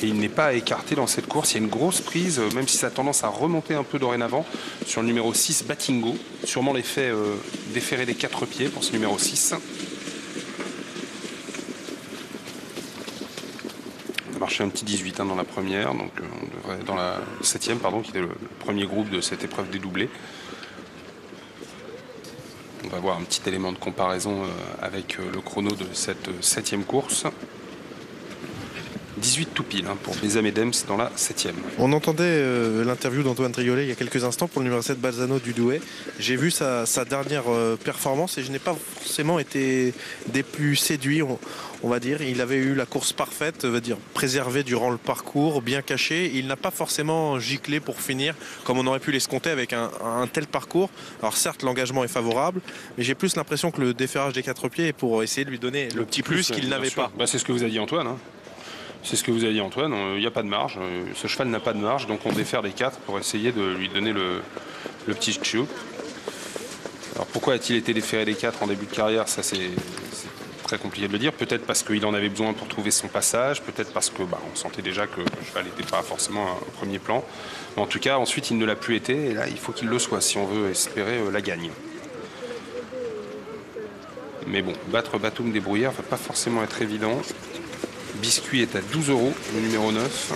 Et il n'est pas écarté dans cette course. Il y a une grosse prise, même si ça a tendance à remonter un peu dorénavant, sur le numéro 6, Batingo. Sûrement l'effet déféré des 4 pieds pour ce numéro 6. On a marché un petit 18 dans la première, donc on devrait, dans la 7e, pardon, qui était le premier groupe de cette épreuve des doublés. On va voir un petit élément de comparaison avec le chrono de cette 7e course. 18 tout pile pour Besame Dems dans la 7e. On entendait l'interview d'Antoine Triolet il y a quelques instants pour le numéro 7 Balzano du Douai. J'ai vu sa dernière performance et je n'ai pas forcément été des plus séduits, on va dire. Il avait eu la course parfaite, veut dire préservée durant le parcours, bien caché. Il n'a pas forcément giclé pour finir comme on aurait pu l'escompter avec un tel parcours. Alors certes, l'engagement est favorable, mais j'ai plus l'impression que le déferrage des 4 pieds est pour essayer de lui donner le petit plus qu'il n'avait pas. Bah, c'est ce que vous a dit Antoine. C'est ce que vous avez dit Antoine, il n'y a pas de marge, ce cheval n'a pas de marge, donc on défère les 4 pour essayer de lui donner le petit choup. Alors pourquoi a-t-il été déféré des 4 en début de carrière? Ça c'est très compliqué de le dire, peut-être parce qu'il en avait besoin pour trouver son passage, peut-être parce que on sentait déjà que le cheval n'était pas forcément au premier plan. Mais en tout cas ensuite il ne l'a plus été et là il faut qu'il le soit si on veut espérer la gagne. Mais bon, battre Batoum des Bruyères ne va pas forcément être évident. Biscuit est à 12 €, le numéro 9.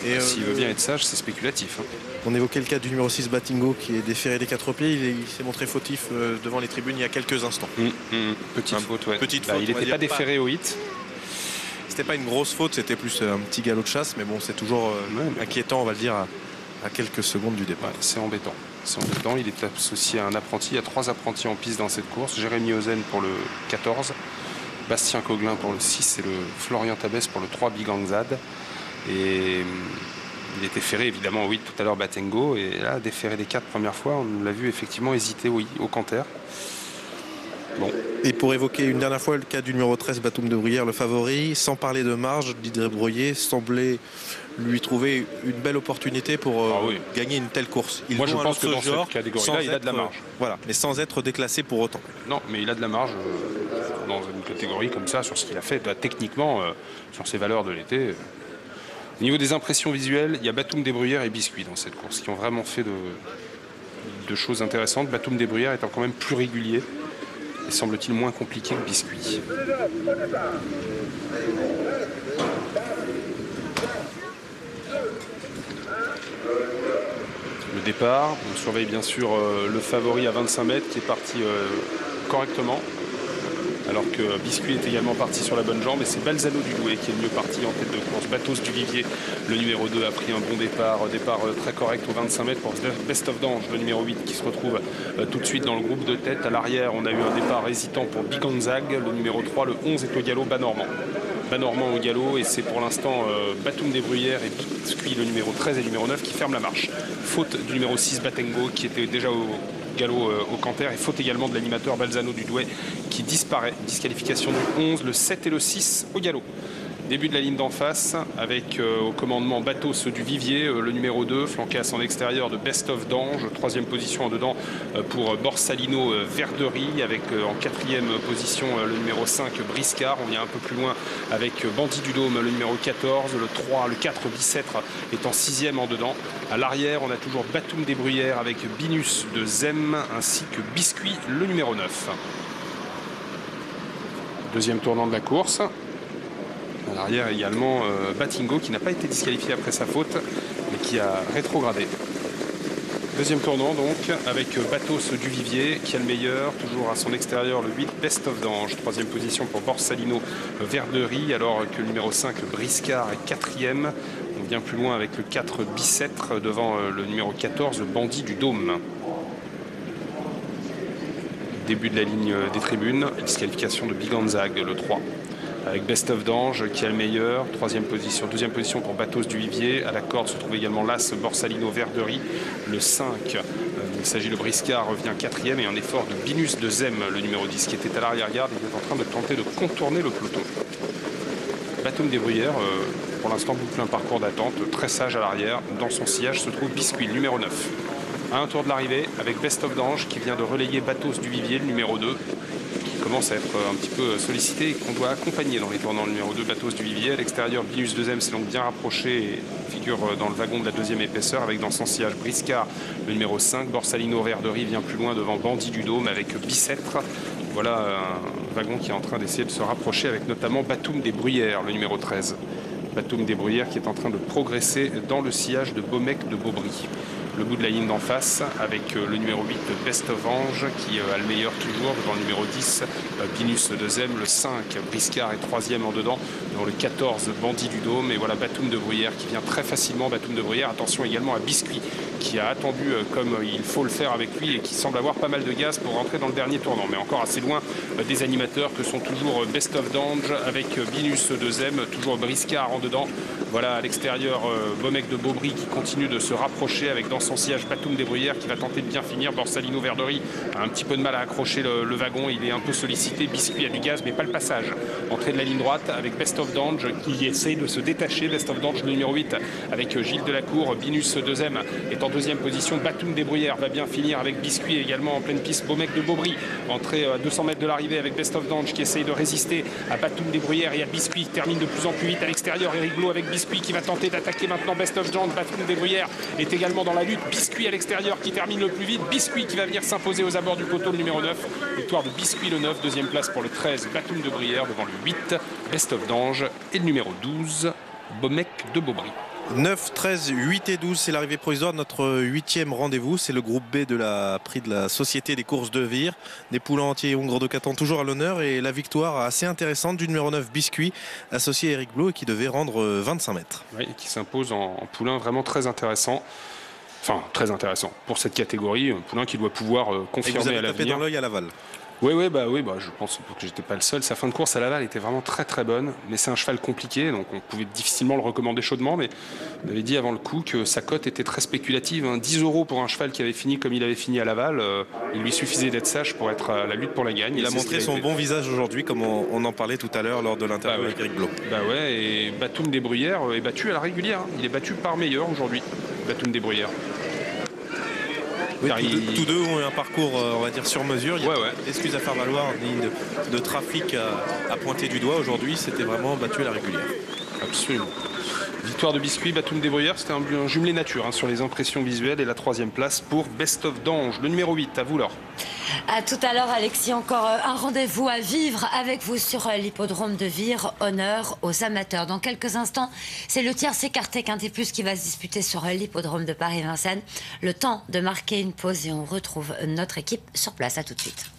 Et s'il veut bien être sage, c'est spéculatif. On évoquait le cas du numéro 6 Batingo qui est déféré des 4 pieds. Il s'est montré fautif devant les tribunes il y a quelques instants. Petite faute, ouais. Petite faute, il n'était pas déféré au hit. C'était pas une grosse faute, c'était plus un petit galop de chasse. Mais bon, c'est toujours inquiétant, on va le dire, à quelques secondes du départ. Ouais, c'est embêtant. Il est associé à un apprenti. Il y a 3 apprentis en piste dans cette course. Jérémy Ozen pour le 14. Bastien Coglin pour le 6 et le Florian Tabès pour le 3 Bigangzad. Et il était ferré évidemment oui tout à l'heure Batengo et là déféré des 4 premières fois on l'a vu effectivement hésiter au canter. Bon. Et pour évoquer une dernière fois le cas du numéro 13 Batoum de Bruyères, le favori, sans parler de marge, Didier Brouillet semblait lui trouver une belle opportunité pour gagner une telle course. Moi je pense que dans cette catégorie-là il a de la marge. Voilà, mais sans être déclassé pour autant. Non, mais il a de la marge dans une catégorie comme ça sur ce qu'il a fait techniquement sur ses valeurs de l'été. Au niveau des impressions visuelles, il y a Batoum des Bruyères et Biscuit dans cette course qui ont vraiment fait de choses intéressantes. Batoum des Bruyères étant quand même plus régulier et semble-t-il moins compliqué que Biscuit. Le départ, on surveille bien sûr le favori à 25 mètres qui est parti correctement. Alors que Biscuit est également parti sur la bonne jambe et c'est Balzano du Douai qui est le mieux parti en tête de course. Batos du Vivier, le numéro 2, a pris un bon départ très correct aux 25 mètres pour Best of Dange, le numéro 8 qui se retrouve tout de suite dans le groupe de tête. À l'arrière, on a eu un départ hésitant pour Biganzag, le numéro 3, le 11 est au galop, Banormand au galop et c'est pour l'instant Batoum des Bruyères et Biscuit, le numéro 13 et le numéro 9 qui ferment la marche. Faute du numéro 6 Batengo qui était déjà au galop au canter et faute également de l'animateur Balzano du Douai qui disparaît. Disqualification du 11, le 7 et le 6 au galop. Début de la ligne d'en face avec au commandement Batos du Vivier, le numéro 2, flanqué à son extérieur de Best of Dange, 3e position en dedans pour Borsalino Verderie, avec en 4e position le numéro 5 Briscard. On y est un peu plus loin avec Bandit du Dôme, le numéro 14, le 3, le 4 Bicêtre est en 6e en dedans. À l'arrière, on a toujours Batoum des Bruyères avec Binus de Zem ainsi que Biscuit, le numéro 9. Deuxième tournant de la course. À l'arrière également Batingo qui n'a pas été disqualifié après sa faute mais qui a rétrogradé. Deuxième tournant donc avec Batos du Vivier qui a le meilleur, toujours à son extérieur le 8 Best of Dange, 3e position pour Borsalino Verderie alors que le numéro 5 Briscard est 4e. On vient plus loin avec le 4 Bicêtre devant le numéro 14 le Bandit du Dôme. Début de la ligne des tribunes, disqualification de Biganzag le 3. Avec Best of Dange qui a le meilleur, 3e position, 2e position pour Batos du Vivier. À la corde se trouve également l'As Borsalino Verderie, le 5. Il s'agit de Briscard, revient 4e et un effort de Binus de Zem, le numéro 10, qui était à l'arrière-garde. Il est en train de tenter de contourner le peloton. Batoum des Bruyères, pour l'instant, boucle un parcours d'attente, très sage à l'arrière. Dans son sillage se trouve Biscuit, le numéro 9. À un tour de l'arrivée, avec Best of Dange qui vient de relayer Batos du Vivier, le numéro 2. commence à être un petit peu sollicité et qu'on doit accompagner dans les tournants. Le numéro 2, Batos du Vivier. À l'extérieur, Binus 2e s'est donc bien rapproché et figure dans le wagon de la deuxième épaisseur avec dans son sillage Briscard, le numéro 5. Borsalino Verderie vient plus loin devant Bandit du Dôme avec Bicêtre. Voilà un wagon qui est en train d'essayer de se rapprocher avec notamment Batoum des Bruyères, le numéro 13. Batoum des Bruyères qui est en train de progresser dans le sillage de Baumec de Beaubry. Le bout de la ligne d'en face avec le numéro 8 Best of Ange qui a le meilleur toujours devant le numéro 10 Binus 2e, le 5 Briscard est 3e en dedans devant le 14 Bandit du Dôme et voilà Batoum de Bruyères qui vient très facilement. Batoum de Bruyères, attention également à Biscuit qui a attendu comme il faut le faire avec lui et qui semble avoir pas mal de gaz pour rentrer dans le dernier tournant, mais encore assez loin des animateurs que sont toujours Best of Dange avec Binus 2e, toujours Briscard en dedans. Voilà à l'extérieur Baumec de Beaubry qui continue de se rapprocher avec dans son sillage Batoum des Bruyères qui va tenter de bien finir. Borsalino Verderie a un petit peu de mal à accrocher le wagon, il est un peu sollicité. Biscuit a du gaz mais pas le passage. Entrée de la ligne droite avec Best of Dange qui essaye de se détacher. Best of Dange le numéro 8 avec Gilles Delacour. Binus 2e est en deuxième position. Batoum des Bruyères va bien finir avec Biscuit également en pleine piste. Baumec de Beaubry entrée à 200 mètres de l'arrivée avec Best of Dange qui essaye de résister à Batoum des Bruyères et à Biscuit. Termine de plus en plus vite à l'extérieur. Eric Blo avec Biscuit qui va tenter d'attaquer maintenant Best of Dange. Batoum des Bruyères est également dans la lutte. Biscuit à l'extérieur qui termine le plus vite. Biscuit qui va venir s'imposer aux abords du poteau, le numéro 9. Victoire de Biscuit le 9. Deuxième place pour le 13 Batoum de Bruyères devant le 8 Best of Dange et le numéro 12 Baumec de Beaubry. 9, 13, 8 et 12, c'est l'arrivée provisoire de notre 8e rendez-vous. C'est le groupe B de la prix de la Société des courses de Vire. Des poulains entiers hongres de Catan toujours à l'honneur et la victoire assez intéressante du numéro 9 Biscuit associé à Eric Blo et qui devait rendre 25 mètres. Oui, et qui s'impose en poulain vraiment très intéressant. Enfin, très intéressant pour cette catégorie. Un poulain qui doit pouvoir confirmer à l'avenir. Tapé dans l'œil à Laval. Oui, je pense que j'étais pas le seul. Sa fin de course à Laval était vraiment très très bonne, mais c'est un cheval compliqué, donc on pouvait difficilement le recommander chaudement, mais on avait dit avant le coup que sa cote était très spéculative. 10 € pour un cheval qui avait fini comme il avait fini à Laval, il lui suffisait d'être sage pour être à la lutte pour la gagne. Il a montré son bon visage aujourd'hui, comme on en parlait tout à l'heure lors de l'interview avec Eric Blo. Et Batoum des Bruyères est battu à la régulière. Il est battu par meilleur aujourd'hui, Batoum des Bruyères. Oui, tous deux ont un parcours, on va dire, sur mesure. Il y a d'excuses à faire valoir, ni de trafic à pointer du doigt. Aujourd'hui, c'était vraiment battu à la régulière. Absolument. Victoire de Biscuit, Batoum des Bruyères, c'était un jumelé nature sur les impressions visuelles et la 3e place pour Best of Dange, le numéro 8. À vous, Laure. À tout à l'heure, Alexis. Encore un rendez-vous à vivre avec vous sur l'hippodrome de Vire. Honneur aux amateurs. Dans quelques instants, c'est le tiercé écarté Quintet Plus qui va se disputer sur l'hippodrome de Paris-Vincennes. Le temps de marquer une pause et on retrouve notre équipe sur place. À tout de suite.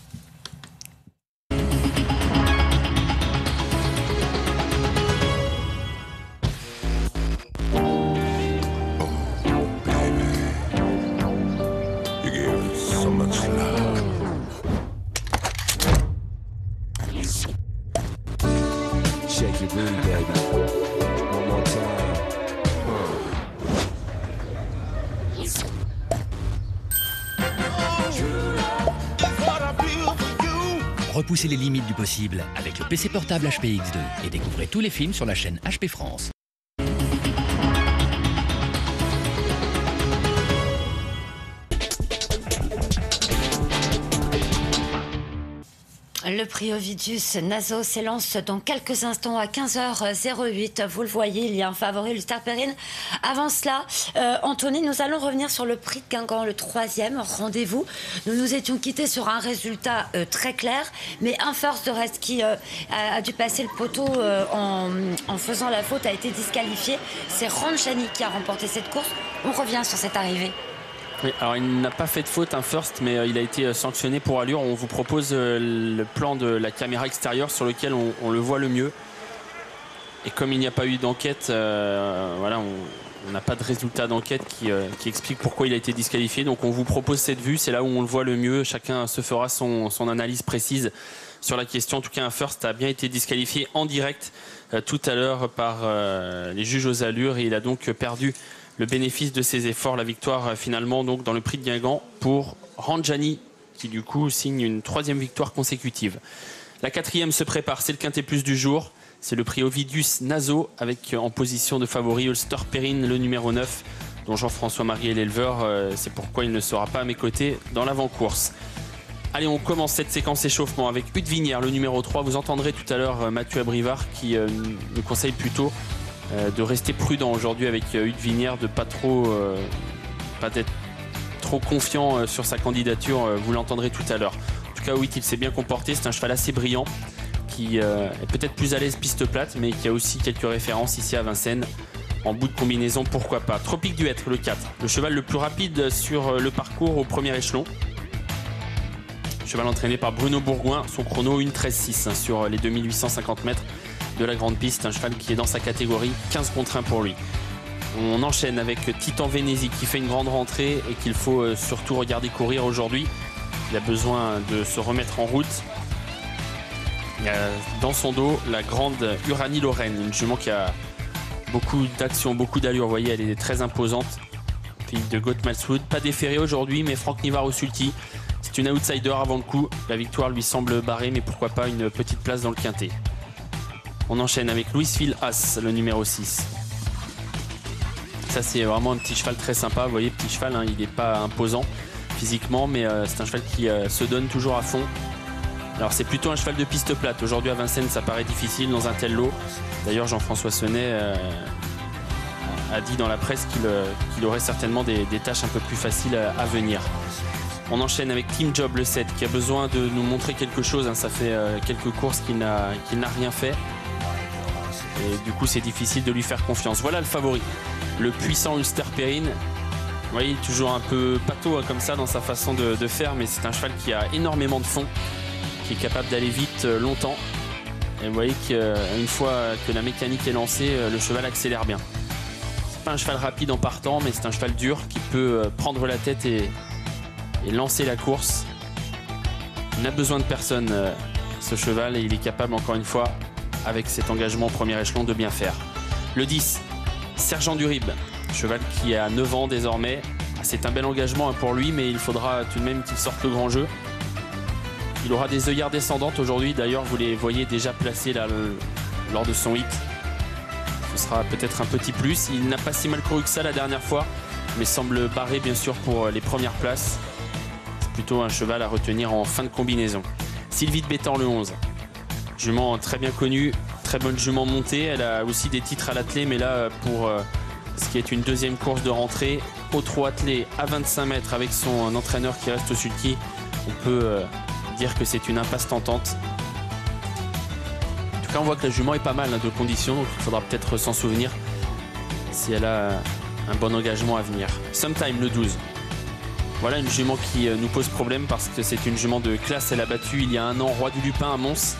Repoussez les limites du possible avec le PC portable HP X2 et découvrez tous les films sur la chaîne HP France. Le prix Ovidius Naso s'élance dans quelques instants à 15h08. Vous le voyez, il y a un favori, le Star Perrine. Avant cela, Anthony, nous allons revenir sur le prix de Guingamp, le 3e rendez-vous. Nous nous étions quittés sur un résultat très clair, mais un first de reste qui a dû passer le poteau en faisant la faute, a été disqualifié. C'est Ranchani qui a remporté cette course. On revient sur cette arrivée. Oui, alors il n'a pas fait de faute, un first, mais il a été sanctionné pour allure. On vous propose le plan de la caméra extérieure sur lequel on le voit le mieux. Et comme il n'y a pas eu d'enquête, voilà, on n'a pas de résultat d'enquête qui explique pourquoi il a été disqualifié. Donc on vous propose cette vue, c'est là où on le voit le mieux. Chacun se fera son analyse précise sur la question. En tout cas, un first a bien été disqualifié en direct tout à l'heure par les juges aux allures et il a donc perdu le bénéfice de ses efforts. La victoire finalement donc dans le prix de Guingamp pour Ranjani qui du coup signe une 3e victoire consécutive. La 4e se prépare, c'est le Quintet Plus du jour. C'est le prix Ovidius Naso avec en position de favori Ulster Perrine, le numéro 9, dont Jean-François Marie est l'éleveur. C'est pourquoi il ne sera pas à mes côtés dans l'avant-course. Allez, on commence cette séquence échauffement avec Hugues Vinière, le numéro 3. Vous entendrez tout à l'heure Mathieu Abrivard qui nous conseille plutôt de rester prudent aujourd'hui avec Hugues Vinière, de pas d'être trop confiant sur sa candidature. Vous l'entendrez tout à l'heure. En tout cas, oui, il s'est bien comporté. C'est un cheval assez brillant qui est peut-être plus à l'aise piste plate, mais qui a aussi quelques références ici à Vincennes. En bout de combinaison, pourquoi pas. Tropique du Hêtre, le 4. Le cheval le plus rapide sur le parcours au premier échelon. Cheval entraîné par Bruno Bourgoin, son chrono 1:13.6 sur les 2850 mètres de la grande piste. Un cheval qui est dans sa catégorie, 15 contre 1 pour lui. On enchaîne avec Titan Vénézie qui fait une grande rentrée et qu'il faut surtout regarder courir aujourd'hui. Il a besoin de se remettre en route. Il y a dans son dos la grande Uranie Lorraine, une jument qui a beaucoup d'action, beaucoup d'allure. Vous voyez, elle est très imposante. Fille de Goat Malswood. Pas déféré aujourd'hui, mais Franck Nivard au sulky. C'est une outsider avant le coup. La victoire lui semble barrée, mais pourquoi pas une petite place dans le quintet. On enchaîne avec Louisville As, le numéro 6. Ça, c'est vraiment un petit cheval très sympa. Vous voyez, petit cheval, hein, il n'est pas imposant physiquement, mais c'est un cheval qui se donne toujours à fond. Alors, c'est plutôt un cheval de piste plate. Aujourd'hui, à Vincennes, ça paraît difficile dans un tel lot. D'ailleurs, Jean-François Sonnet a dit dans la presse qu'il aurait certainement des tâches un peu plus faciles à venir. On enchaîne avec Team Job, le 7, qui a besoin de nous montrer quelque chose. Hein. Ça fait quelques courses qu'il n'a rien fait. Et du coup, c'est difficile de lui faire confiance. Voilà le favori, le puissant Ulster Perrine. Vous voyez, toujours un peu pâteau hein, comme ça dans sa façon de faire, mais c'est un cheval qui a énormément de fond, qui est capable d'aller vite longtemps. Et vous voyez qu'une fois que la mécanique est lancée, le cheval accélère bien. C'est pas un cheval rapide en partant, mais c'est un cheval dur qui peut prendre la tête et lancer la course. Il n'a besoin de personne, ce cheval, et il est capable, encore une fois, avec cet engagement au premier échelon, de bien faire. Le 10, Sergent Durib, cheval qui a 9 ans désormais. C'est un bel engagement hein, pour lui, mais il faudra tout de même qu'il sorte le grand jeu. Il aura des œillères descendantes aujourd'hui. D'ailleurs, vous les voyez déjà placés là, lors de son hit. Ce sera peut-être un petit plus. Il n'a pas si mal couru que ça la dernière fois, mais semble barré bien sûr pour les premières places. Plutôt un cheval à retenir en fin de combinaison. Sylvie de Bétan, le 11. Jument très bien connue, très bonne jument montée. Elle a aussi des titres à l'attelé, mais là, pour ce qui est une deuxième course de rentrée, au trot attelé à 25 mètres avec son entraîneur qui reste au sulky, on peut dire que c'est une impasse tentante. En tout cas, on voit que la jument est pas mal hein, de conditions, donc il faudra peut-être s'en souvenir si elle a un bon engagement à venir. Sometime, le 12. Voilà une jument qui nous pose problème parce que c'est une jument de classe. Elle a battu il y a un an Roi du Lupin à Mons.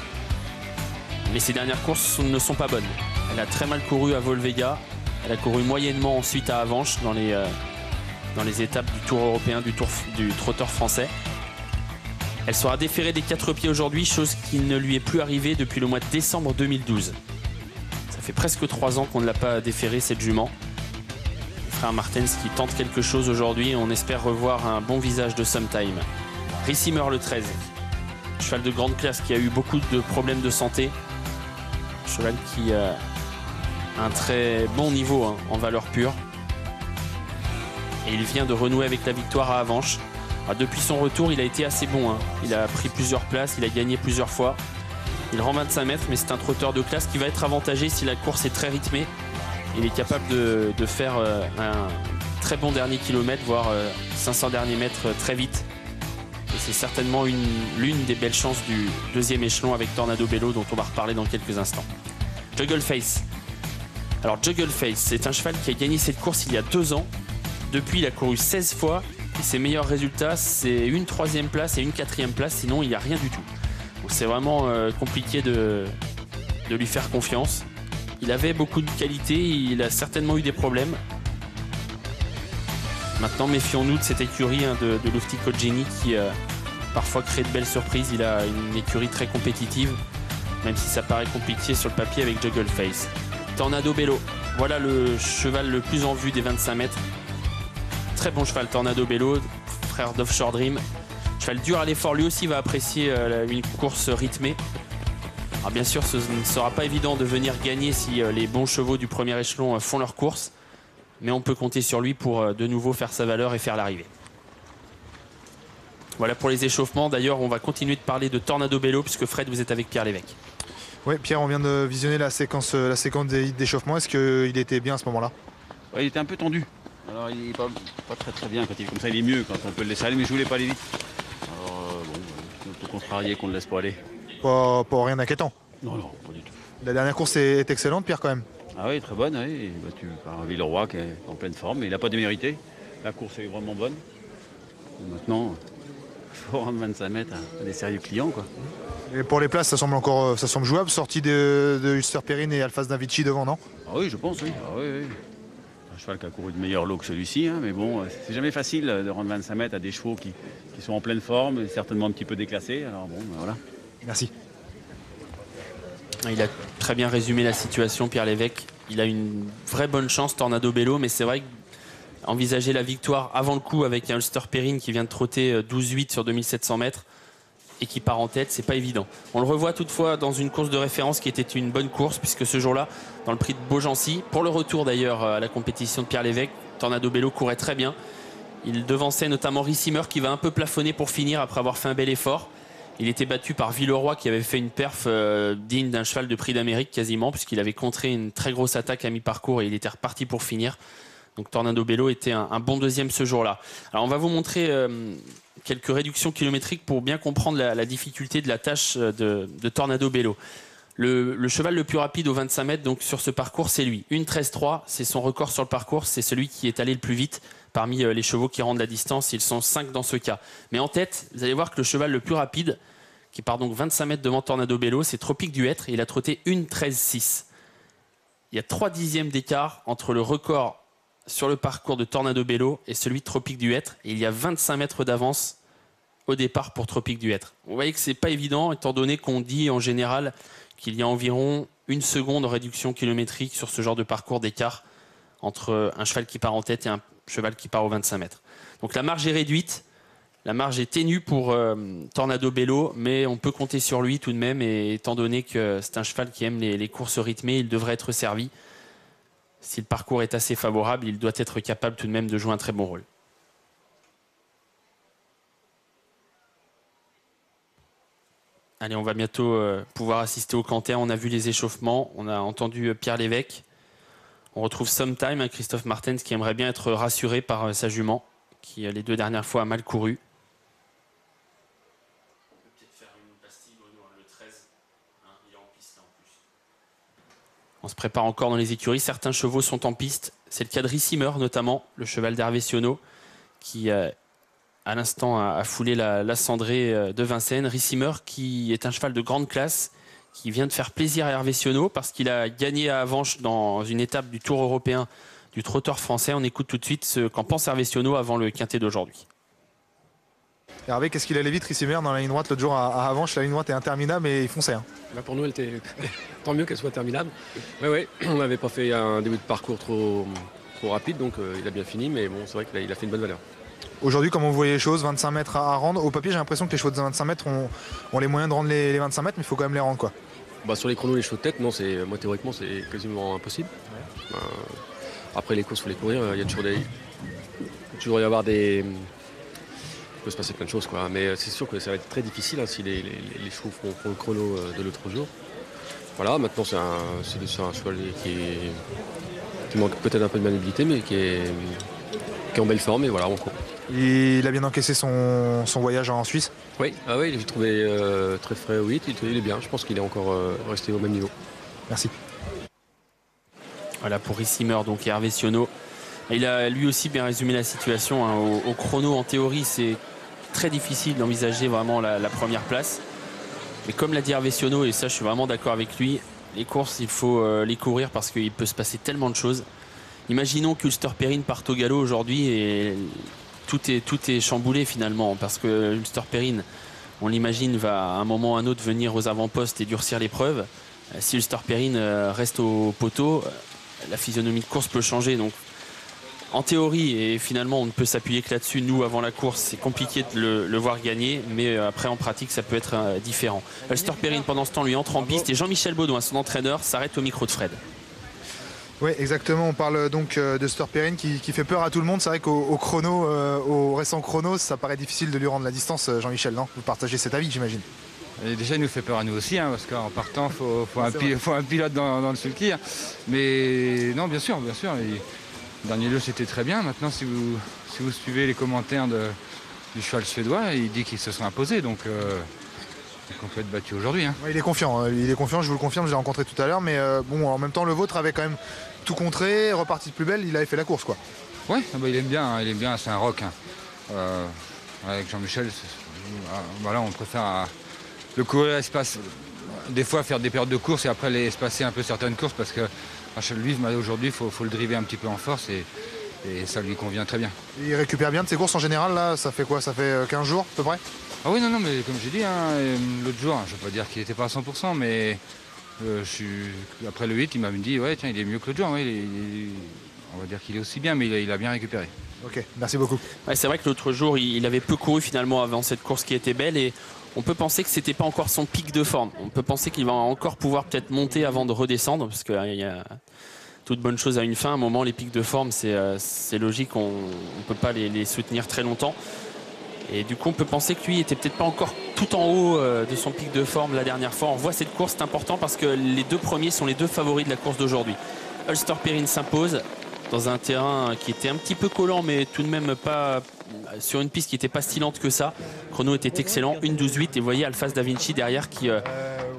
Mais ses dernières courses ne sont pas bonnes. Elle a très mal couru à Volvega. Elle a couru moyennement ensuite à Avanches dans les étapes du Tour européen, du trotteur français. Elle sera déférée des 4 pieds aujourd'hui, chose qui ne lui est plus arrivée depuis le mois de décembre 2012. Ça fait presque 3 ans qu'on ne l'a pas déférée, cette jument. Frère Martens qui tente quelque chose aujourd'hui. On espère revoir un bon visage de Sometime. Rissimer, le 13. Cheval de grande classe qui a eu beaucoup de problèmes de santé. Cheval qui a un très bon niveau hein, en valeur pure. Et il vient de renouer avec la victoire à Avanches. Alors, depuis son retour, il a été assez bon. Hein. Il a pris plusieurs places, il a gagné plusieurs fois. Il rend 25 mètres, mais c'est un trotteur de classe qui va être avantagé si la course est très rythmée. Il est capable de faire un très bon dernier kilomètre, voire 500 derniers mètres très vite. Et c'est certainement l'une des belles chances du deuxième échelon avec Tornado Bello, dont on va reparler dans quelques instants. Juggleface. Alors Juggleface, c'est un cheval qui a gagné cette course il y a 2 ans. Depuis, il a couru 16 fois. Et ses meilleurs résultats, c'est une 3e place et une 4e place. Sinon, il n'y a rien du tout. Donc c'est vraiment compliqué de lui faire confiance. Il avait beaucoup de qualité, il a certainement eu des problèmes. Maintenant, méfions-nous de cette écurie hein, de Lufti Kogeni qui parfois crée de belles surprises. Il a une écurie très compétitive, même si ça paraît compliqué sur le papier avec Juggleface. Tornado Bello, voilà le cheval le plus en vue des 25 mètres. Très bon cheval, Tornado Bello, frère d'Offshore Dream. Cheval dur à l'effort, lui aussi va apprécier une course rythmée. Alors bien sûr, ce ne sera pas évident de venir gagner si les bons chevaux du premier échelon font leur course. Mais on peut compter sur lui pour de nouveau faire sa valeur et faire l'arrivée. Voilà pour les échauffements. D'ailleurs, on va continuer de parler de Tornado Bello puisque Fred, vous êtes avec Pierre Lévesque. Oui, Pierre, on vient de visionner la séquence d'échauffement. Est-ce qu'il était bien à ce moment-là? Ouais, il était un peu tendu. Alors il n'est pas très bien quand il est comme ça, il est mieux quand on peut le laisser aller, mais je voulais pas aller vite. Alors c'est un peu contrarié qu'on ne le laisse pas aller. Pas rien d'inquiétant. Non, pas du tout. La dernière course est excellente, Pierre, quand même. Ah oui, très bonne, oui. Battu par Villeroy qui est en pleine forme, mais il n'a pas démérité. La course est vraiment bonne. Et maintenant, il faut rendre 25 mètres à des sérieux clients, quoi. Et pour les places, ça semble jouable, sortie de Ulster Perrine et Alphas Davici devant, non? Ah oui, je pense, oui. Ah, oui. Un cheval qui a couru de meilleur lot que celui-ci, hein, mais bon, c'est jamais facile de rendre 25 mètres à des chevaux qui sont en pleine forme, certainement un petit peu déclassés. Alors bon, voilà. Merci. Il a très bien résumé la situation, Pierre Lévesque. Il a une vraie bonne chance, Tornado Bello, mais c'est vrai qu'envisager la victoire avant le coup avec un Ulster Perrine qui vient de trotter 12-8 sur 2700 mètres et qui part en tête, c'est pas évident. On le revoit toutefois dans une course de référence qui était une bonne course, puisque ce jour-là, dans le prix de Beaugency, pour le retour d'ailleurs à la compétition de Pierre Lévesque, Tornado Bello courait très bien. Il devançait notamment Rissimeur qui va un peu plafonner pour finir après avoir fait un bel effort. Il était battu par Villeroy qui avait fait une perf digne d'un cheval de prix d'Amérique quasiment, puisqu'il avait contré une très grosse attaque à mi-parcours et il était reparti pour finir. Donc Tornado Bello était un bon deuxième ce jour-là. Alors on va vous montrer quelques réductions kilométriques pour bien comprendre la difficulté de la tâche de Tornado Bello. Le cheval le plus rapide aux 25 mètres donc sur ce parcours, c'est lui. 1:13.3, c'est son record sur le parcours, c'est celui qui est allé le plus vite parmi les chevaux qui rendent la distance. Ils sont 5 dans ce cas. Mais en tête, vous allez voir que le cheval le plus rapide, qui part donc 25 mètres devant Tornado Bello, c'est Tropique du Hêtre. Il a trotté 1:13.6. Il y a 3 dixièmes d'écart entre le record sur le parcours de Tornado Bello et celui de Tropique du Hêtre. Et il y a 25 mètres d'avance au départ pour Tropique du Hêtre. Vous voyez que c'est pas évident, étant donné qu'on dit en général qu'il y a environ 1 seconde de réduction kilométrique sur ce genre de parcours d'écart entre un cheval qui part en tête et un cheval qui part aux 25 mètres. Donc la marge est réduite, la marge est ténue pour Tornado Bello, mais on peut compter sur lui tout de même, et étant donné que c'est un cheval qui aime les courses rythmées, il devrait être servi. Si le parcours est assez favorable, il doit être capable tout de même de jouer un très bon rôle. Allez, on va bientôt pouvoir assister au canter. On a vu les échauffements, on a entendu Pierre Lévesque. On retrouve Sometime, Christophe Martens, qui aimerait bien être rassuré par sa jument, qui les 2 dernières fois a mal couru. On peut peut-être faire une pastille, Bruno, le 13. Il est en piste là en plus. On se prépare encore dans les écuries. Certains chevaux sont en piste. C'est le cas de Rissimeur, notamment, le cheval d'Hervé Sionneau, qui à l'instant a foulé la cendrée de Vincennes. Rissimeur, qui est un cheval de grande classe, qui vient de faire plaisir à Hervé Sionneau parce qu'il a gagné à Avanches dans une étape du Tour européen du trotteur français. On écoute tout de suite ce qu'en pense Hervé Sionneau avant le quintet d'aujourd'hui. Hervé, qu'est-ce qu'il allait vite, Rissimeur, dans la ligne droite l'autre jour à Avanches? La ligne droite est interminable et il fonçait. Hein. Bah pour nous, elle était tant mieux qu'elle soit interminable. Oui, on n'avait pas fait un début de parcours trop rapide, donc il a bien fini, mais bon, c'est vrai qu'il a fait une bonne valeur. Aujourd'hui, comment vous voyez les choses, 25 mètres à rendre? Au papier, j'ai l'impression que les chevaux de 25 mètres ont les moyens de rendre les 25 mètres, mais il faut quand même les rendre, quoi. Bah, sur les chronos, les chevaux de tête, non, moi théoriquement, c'est quasiment impossible. Ouais. Après, les courses, il faut les courir. Il y a toujours y avoir des... Il peut se passer plein de choses, quoi. Mais c'est sûr que ça va être très difficile hein, si les chevaux font le chrono de l'autre jour. Voilà, maintenant, c'est un cheval qui manque peut-être un peu de maniabilité, mais qui est en belle forme, et voilà, on court. Il a bien encaissé son voyage en Suisse. Oui, j'ai trouvé très frais au 8, il est bien, je pense qu'il est encore resté au même niveau. Merci. Voilà pour Rissimeur, donc Hervé Sionneau. Il a lui aussi bien résumé la situation. Hein. Au chrono, en théorie, c'est très difficile d'envisager vraiment la première place. Mais comme l'a dit Hervé Sionneau, et ça je suis vraiment d'accord avec lui, les courses, il faut les courir parce qu'il peut se passer tellement de choses. Imaginons qu'Ulster Perrine parte au galop aujourd'hui et tout est chamboulé finalement, parce que Ulster Perrine, on l'imagine, va à un moment ou à un autre venir aux avant-postes et durcir l'épreuve. Si Ulster Perrine reste au poteau, la physionomie de course peut changer. Donc, en théorie, et finalement on ne peut s'appuyer que là-dessus, nous avant la course, c'est compliqué de le voir gagner, mais après en pratique ça peut être différent. Ulster Perrine pendant ce temps lui entre en piste et Jean-Michel Baudouin, son entraîneur, s'arrête au micro de Fred. Oui, exactement. On parle donc de Storperine qui fait peur à tout le monde. C'est vrai qu'au chrono, au récent chrono, ça paraît difficile de lui rendre la distance, Jean-Michel, non? Vous partagez cet avis, j'imagine. Et déjà, il nous fait peur à nous aussi, hein, parce qu'en partant, il faut un pilote dans le sulky. Mais non, bien sûr. Le dernier lieu, c'était très bien. Maintenant, si vous suivez les commentaires du cheval suédois, il dit qu'il se sera imposé. Donc, on peut être battu aujourd'hui. Hein. Ouais, il est confiant, je vous le confirme, je l'ai rencontré tout à l'heure. Mais bon, en même temps, le vôtre avait quand même tout contré, reparti de plus belle, il avait fait la course, quoi. Oui, il aime bien, c'est un rock. Hein. Avec Jean-Michel, voilà, on préfère le courir espace. Des fois faire des périodes de course et après les espacer un peu certaines courses parce que lui aujourd'hui il faut le driver un petit peu en force et ça lui convient très bien. Il récupère bien de ses courses en général là, ça fait quoi? Ça fait 15 jours à peu près? Ah oui non mais comme j'ai dit hein, l'autre jour, je ne veux pas dire qu'il n'était pas à 100% mais après le 8 il m'a dit ouais tiens il est mieux que l'autre jour, ouais, on va dire qu'il est aussi bien mais il a bien récupéré. Ok, merci beaucoup. Ouais, c'est vrai que l'autre jour il avait peu couru finalement avant cette course qui était belle et on peut penser que c'était pas encore son pic de forme. On peut penser qu'il va encore pouvoir peut-être monter avant de redescendre parce qu'il y a toute bonne chose à une fin. À un moment, les pics de forme, c'est logique. On ne peut pas les soutenir très longtemps. Et du coup, on peut penser que lui était peut-être pas encore tout en haut de son pic de forme la dernière fois. On voit cette course, c'est important parce que les deux premiers sont les deux favoris de la course d'aujourd'hui. Ulsterperine s'impose dans un terrain qui était un petit peu collant, mais tout de même pas sur une piste qui n'était pas si lente que ça. Le chrono était excellent, 1:12.8 et vous voyez Alphas Da Vinci derrière qui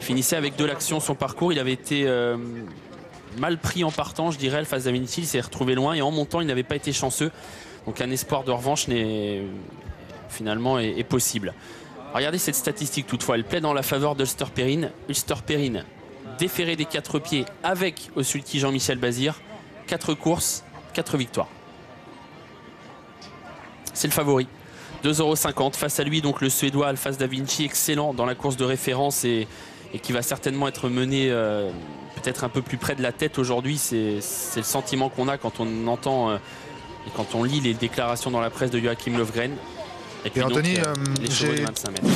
finissait avec de l'action son parcours. Il avait été mal pris en partant, je dirais. Alphas Da Vinci, il s'est retrouvé loin et en montant il n'avait pas été chanceux. Donc un espoir de revanche finalement est possible. Regardez cette statistique toutefois, elle plaide en la faveur d'Ulsterperine. Ulsterperine déféré des 4 pieds avec au sulky Jean-Michel Bazir. 4 courses, 4 victoires. C'est le favori. 2,50 €. Face à lui, donc le Suédois Alphas Da Vinci, excellent dans la course de référence et qui va certainement être mené peut-être un peu plus près de la tête aujourd'hui. C'est le sentiment qu'on a quand on entend et quand on lit les déclarations dans la presse de Joachim Löfgren. Et puis Anthony, j'ai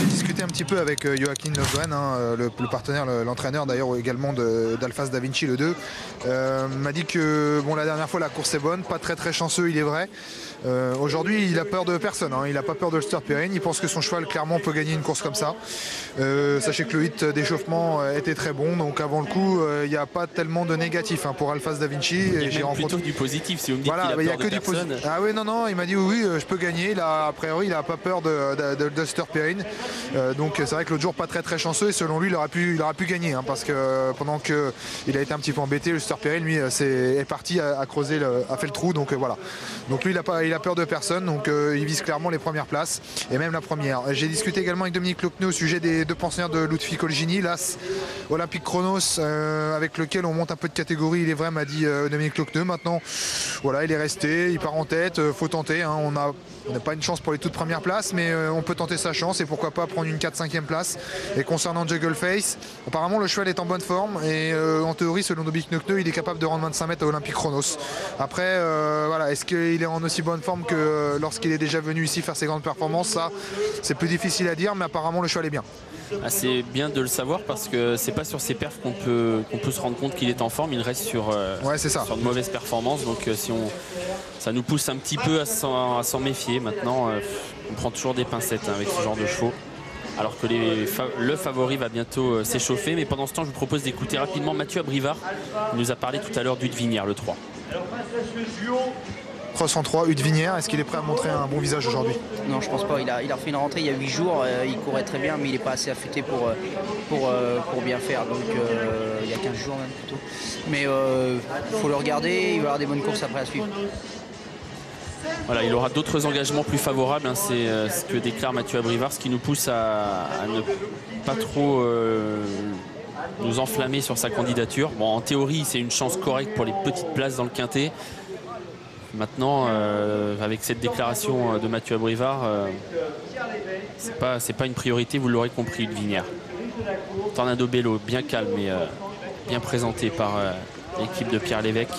discuté un petit peu avec Joachim Löfgren, hein, le partenaire, l'entraîneur d'ailleurs également d'Alphas Da Vinci, le 2. M'a dit que bon, la dernière fois la course est bonne, pas très chanceux il est vrai. Aujourd'hui il a peur de personne, hein. Il n'a pas peur de Ulsterperine, il pense que son cheval clairement peut gagner une course comme ça. Sachez que le hit d'échauffement était très bon, donc avant le coup il n'y a pas tellement de négatif hein, pour Alphas Da Vinci. Il y a plutôt du positif si vous me dites voilà, qu'il a peur de personne. Ah oui non, il m'a dit oui je peux gagner, là, a priori il n'a pas peur d'Ulsterperine. Donc c'est vrai que l'autre jour pas très chanceux et selon lui il aurait pu gagner hein, parce que pendant qu'il a été un petit peu embêté, Ulsterperine lui est parti à creuser, a fait le trou, donc voilà. Donc lui il a peur de personne, donc il vise clairement les premières places et même la première. J'ai discuté également avec Dominique Lochneux au sujet des deux pensionnaires de Ludwig Olgini, l'As Olympique Chronos avec lequel on monte un peu de catégorie, il est vrai, m'a dit Dominique Lochneux. Maintenant voilà, il est resté, il part en tête, faut tenter hein. On n'a pas une chance pour les toutes premières places, mais on peut tenter sa chance et pourquoi pas prendre une 4-5e place. Et concernant Juggleface, apparemment le cheval est en bonne forme et en théorie selon Dominique Lochneux il est capable de rendre 25 mètres à Olympique Chronos. Après voilà, est-ce qu'il est en aussi bonne forme que lorsqu'il est déjà venu ici faire ses grandes performances? Ça c'est plus difficile à dire, mais apparemment le cheval est bien. Ah, c'est bien de le savoir parce que c'est pas sur ses perfs qu'on peut se rendre compte qu'il est en forme. Il reste sur de mauvaises performances, donc ça nous pousse un petit peu à s'en méfier. Maintenant on prend toujours des pincettes hein, avec ce genre de chevaux, alors que le favori va bientôt s'échauffer. Mais pendant ce temps je vous propose d'écouter rapidement Mathieu Abrivard. Il nous a parlé tout à l'heure d'Udvinière, le 3. Cross en 3, Udvinière, est-ce qu'il est prêt à montrer un bon visage aujourd'hui? Non, je pense pas. Il a refait une rentrée il y a 8 jours. Il courait très bien, mais il n'est pas assez affûté pour bien faire. Donc il y a 15 jours même plutôt. Mais il faut le regarder. Il va avoir des bonnes courses après à suivre. Voilà, il aura d'autres engagements plus favorables. Hein, c'est ce que déclare Mathieu Abrivard, ce qui nous pousse à ne pas trop nous enflammer sur sa candidature. Bon, en théorie, c'est une chance correcte pour les petites places dans le quintet. Maintenant, avec cette déclaration de Mathieu Abrivard, c'est pas une priorité, vous l'aurez compris, Udvinière. Tornado Bello, bien calme et bien présenté par l'équipe de Pierre Lévesque.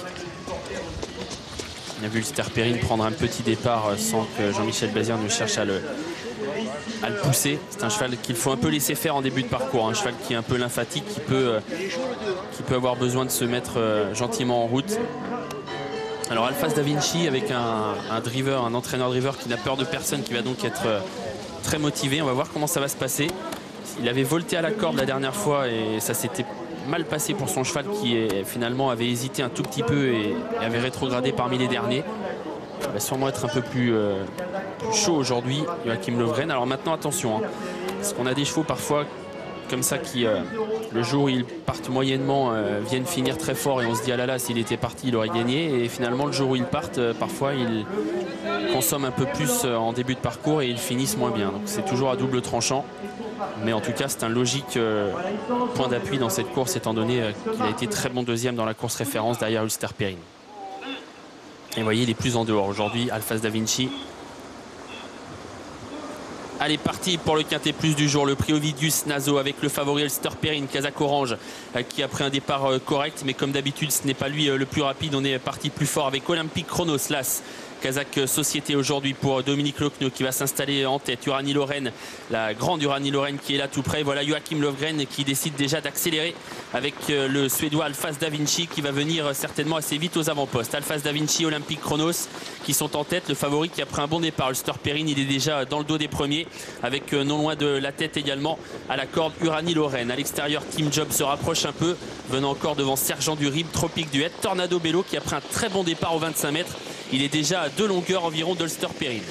On a vu Ulsterperine prendre un petit départ sans que Jean-Michel Bazir ne cherche à à le pousser. C'est un cheval qu'il faut un peu laisser faire en début de parcours. Un cheval qui est un peu lymphatique, qui peut avoir besoin de se mettre gentiment en route. Alors Alphas Da Vinci avec un driver, un entraîneur driver qui n'a peur de personne, qui va donc être très motivé. On va voir comment ça va se passer. Il avait volté à la corde la dernière fois et ça s'était mal passé pour son cheval qui finalement avait hésité un tout petit peu et avait rétrogradé parmi les derniers. Il va sûrement être un peu plus chaud aujourd'hui, Joachim Löfgren. Alors maintenant attention, parce qu'on a des chevaux parfois comme ça qui, le jour où ils partent moyennement, viennent finir très fort et on se dit ah là là, s'il était parti il aurait gagné, et finalement le jour où ils partent, parfois ils consomment un peu plus en début de parcours et ils finissent moins bien. Donc c'est toujours à double tranchant, mais en tout cas c'est un logique point d'appui dans cette course, étant donné qu'il a été très bon deuxième dans la course référence derrière Ulster Perrin. Et vous voyez, il est plus en dehors aujourd'hui, Alphas Da Vinci. Allez, parti pour le quintet plus du jour, le prix Ovidius Naso avec le favori Ulster Perrin, Kazakh Orange, qui a pris un départ correct, mais comme d'habitude ce n'est pas lui le plus rapide. On est parti plus fort avec Olympique Chronos, l'As Kazakh Société aujourd'hui pour Dominique Lecneux qui va s'installer en tête. Uranie Lorraine, la grande Uranie Lorraine qui est là tout près. Voilà Joachim Löfgren qui décide déjà d'accélérer avec le Suédois Alphas Da Vinci qui va venir certainement assez vite aux avant-postes. Alphas Da Vinci, Olympique Chronos qui sont en tête. Le favori qui a pris un bon départ, Ulster Perrin, il est déjà dans le dos des premiers avec non loin de la tête également à la corde Uranie Lorraine. À l'extérieur, Team Job se rapproche un peu, venant encore devant Sergent Durib, Tropique Duet, Tornado Bello qui a pris un très bon départ aux 25 mètres. Il est déjà à 2 longueurs environ d'Ulster Perrin.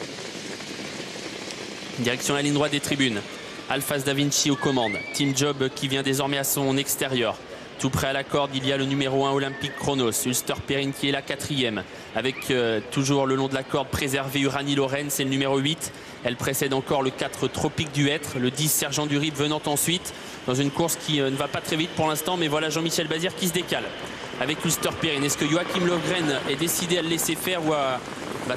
Direction la ligne droite des tribunes. Alphas Da Vinci aux commandes. Team Job qui vient désormais à son extérieur. Tout près à la corde, il y a le numéro 1 Olympique Chronos. Ulster Perrin qui est la 4e. Avec toujours le long de la corde préservé Uranie Lorraine, c'est le numéro 8. Elle précède encore le 4 Tropique du Hêtre. Le 10 Sergent Durib venant ensuite. Dans une course qui ne va pas très vite pour l'instant. Mais voilà Jean-Michel Bazir qui se décale avec Ulster Perrin. Est-ce que Joachim Löfgren est décidé à le laisser faire ou va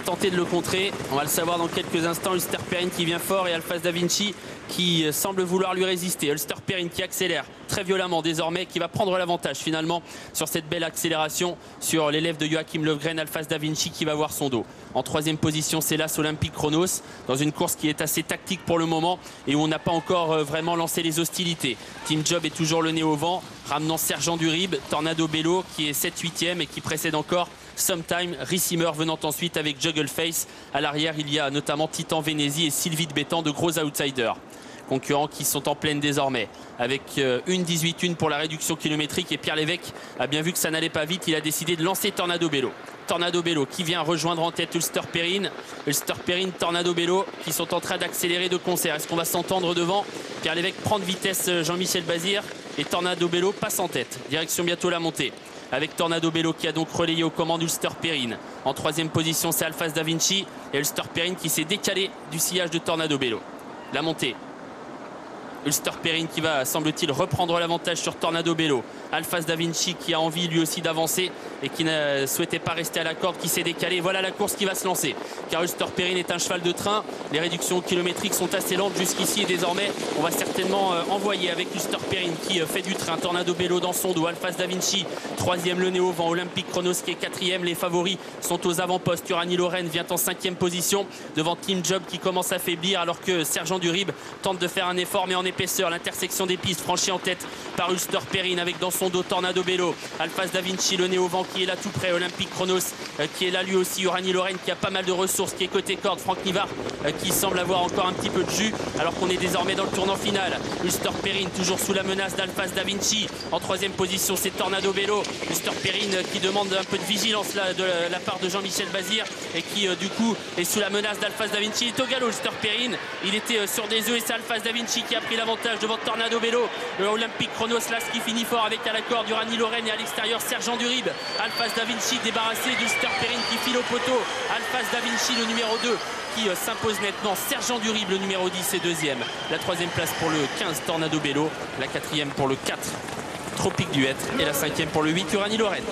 tenter de le contrer? On va le savoir dans quelques instants. Ulster Perrin qui vient fort et Alphas Da Vinci qui semble vouloir lui résister. Ulster Perrin qui accélère très violemment désormais, qui va prendre l'avantage finalement sur cette belle accélération sur l'élève de Joachim Löfgren. Alphas Da Vinci qui va voir son dos. En 3e position, c'est l'As Olympique Chronos dans une course qui est assez tactique pour le moment et où on n'a pas encore vraiment lancé les hostilités. Team Job est toujours le nez au vent, ramenant Sergent Durib, Tornado Bello qui est 7-8e et qui précède encore Sometime, Ricimer venant ensuite avec Juggleface. À l'arrière, il y a notamment Titan Venezi et Sylvie de Bétan, de gros outsiders. Concurrents qui sont en pleine désormais avec une 18-1 pour la réduction kilométrique, et Pierre Lévesque a bien vu que ça n'allait pas vite, il a décidé de lancer Tornado Bello. Tornado Bello qui vient rejoindre en tête Ulster Perrin. Ulster Perrin, Tornado Bello qui sont en train d'accélérer de concert. Est-ce qu'on va s'entendre devant? Pierre Lévesque prend de vitesse Jean-Michel Bazir et Tornado Bello passe en tête. Direction bientôt la montée avec Tornado Bello qui a donc relayé aux commandes Ulster Perrin. En 3e position, c'est Alphas Da Vinci et Ulster Perrin qui s'est décalé du sillage de Tornado Bello. La montée. Ulster Perrin qui va, semble-t-il, reprendre l'avantage sur Tornado Bello. Alphas Da Vinci qui a envie lui aussi d'avancer et qui ne souhaitait pas rester à la corde, qui s'est décalé. Voilà la course qui va se lancer, car Ulster Perrin est un cheval de train. Les réductions kilométriques sont assez lentes jusqu'ici et désormais on va certainement envoyer avec Ulster Perrin qui fait du train. Tornado Bello dans son dos. Alphas Da Vinci 3e, le nez au vent. Olympique Chronos qui est 4e. Les favoris sont aux avant-postes. Uranie Lorraine vient en 5e position devant Team Job qui commence à faiblir, alors que Sergent Durib tente de faire un effort mais en épaisseur. L'intersection des pistes franchie en tête par Ulster Perrin avec dans son dos Tornado Bello. Alphas Da Vinci, le nez au vent, qui est là tout près. Olympique Chronos qui est là lui aussi. Uranie Lorraine qui a pas mal de ressources, qui est côté corde. Franck Nivard qui semble avoir encore un petit peu de jus, alors qu'on est désormais dans le tournant final. Ulster Perrin toujours sous la menace d'Alphas Da Vinci. En 3e position, c'est Tornado Bello. Ulster Perrin qui demande un peu de vigilance là, de la part de Jean-Michel Bazir et qui du coup est sous la menace d'Alphas Da Vinci. Il est au galop Ulster Perrin. Il était sur des œufs et c'est Alphas Da Vinci qui a pris l'avantage devant Tornado Bello. Olympique Chronos là qui finit fort avec à la corde Uranie Lorraine et à l'extérieur Sergent Durib. Alphas Da Vinci débarrassé d'Ulster Perrin qui file au poteau. Alphas Da Vinci le numéro 2 qui s'impose nettement. Sergent Durib le numéro 10 est 2e. La 3e place pour le 15 Tornado Bello. La 4e pour le 4 Tropique du Hêtre et la 5e pour le 8 Uranie Lorraine.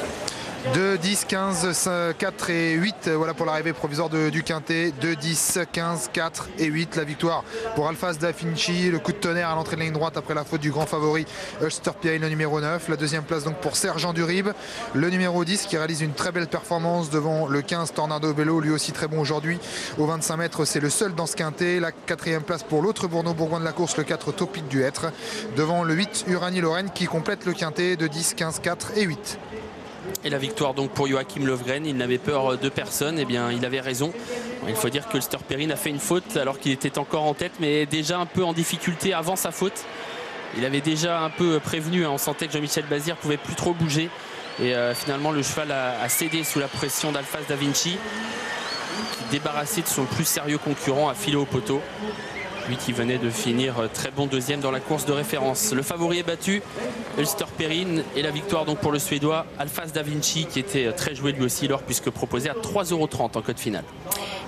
2, 10, 15, 4 et 8. Voilà pour l'arrivée provisoire du quintet. 2, 10, 15, 4 et 8. La victoire pour Alphas da Vinci. Le coup de tonnerre à l'entrée de la ligne droite après la faute du grand favori Ulster Pierin, le numéro 9. La deuxième place donc pour Sergent Durib, le numéro 10, qui réalise une très belle performance devant le 15 Tornado Bello, lui aussi très bon aujourd'hui. Au 25 mètres, c'est le seul dans ce quintet. La quatrième place pour l'autre Bourneau-Bourgoin de la course, le 4 Topic du Hêtre. Devant le 8 Uranie-Lorraine qui complète le quintet de 10, 15, 4 et 8. Et la victoire donc pour Joachim Löfgren, il n'avait peur de personne, et bien il avait raison. Il faut dire que Ulster Pierin a fait une faute alors qu'il était encore en tête, mais déjà un peu en difficulté avant sa faute. Il avait déjà un peu prévenu, on sentait que Jean-Michel Bazir ne pouvait plus trop bouger. Et finalement le cheval a cédé sous la pression d'Alphas da Vinci, qui débarrassé de son plus sérieux concurrent, a filé au poteau. Lui qui venait de finir très bon deuxième dans la course de référence. Le favori est battu, Ulster Pierin, et la victoire donc pour le Suédois Alphas da Vinci, qui était très joué lui aussi lors, puisque proposé à 3,30 € en cote finale.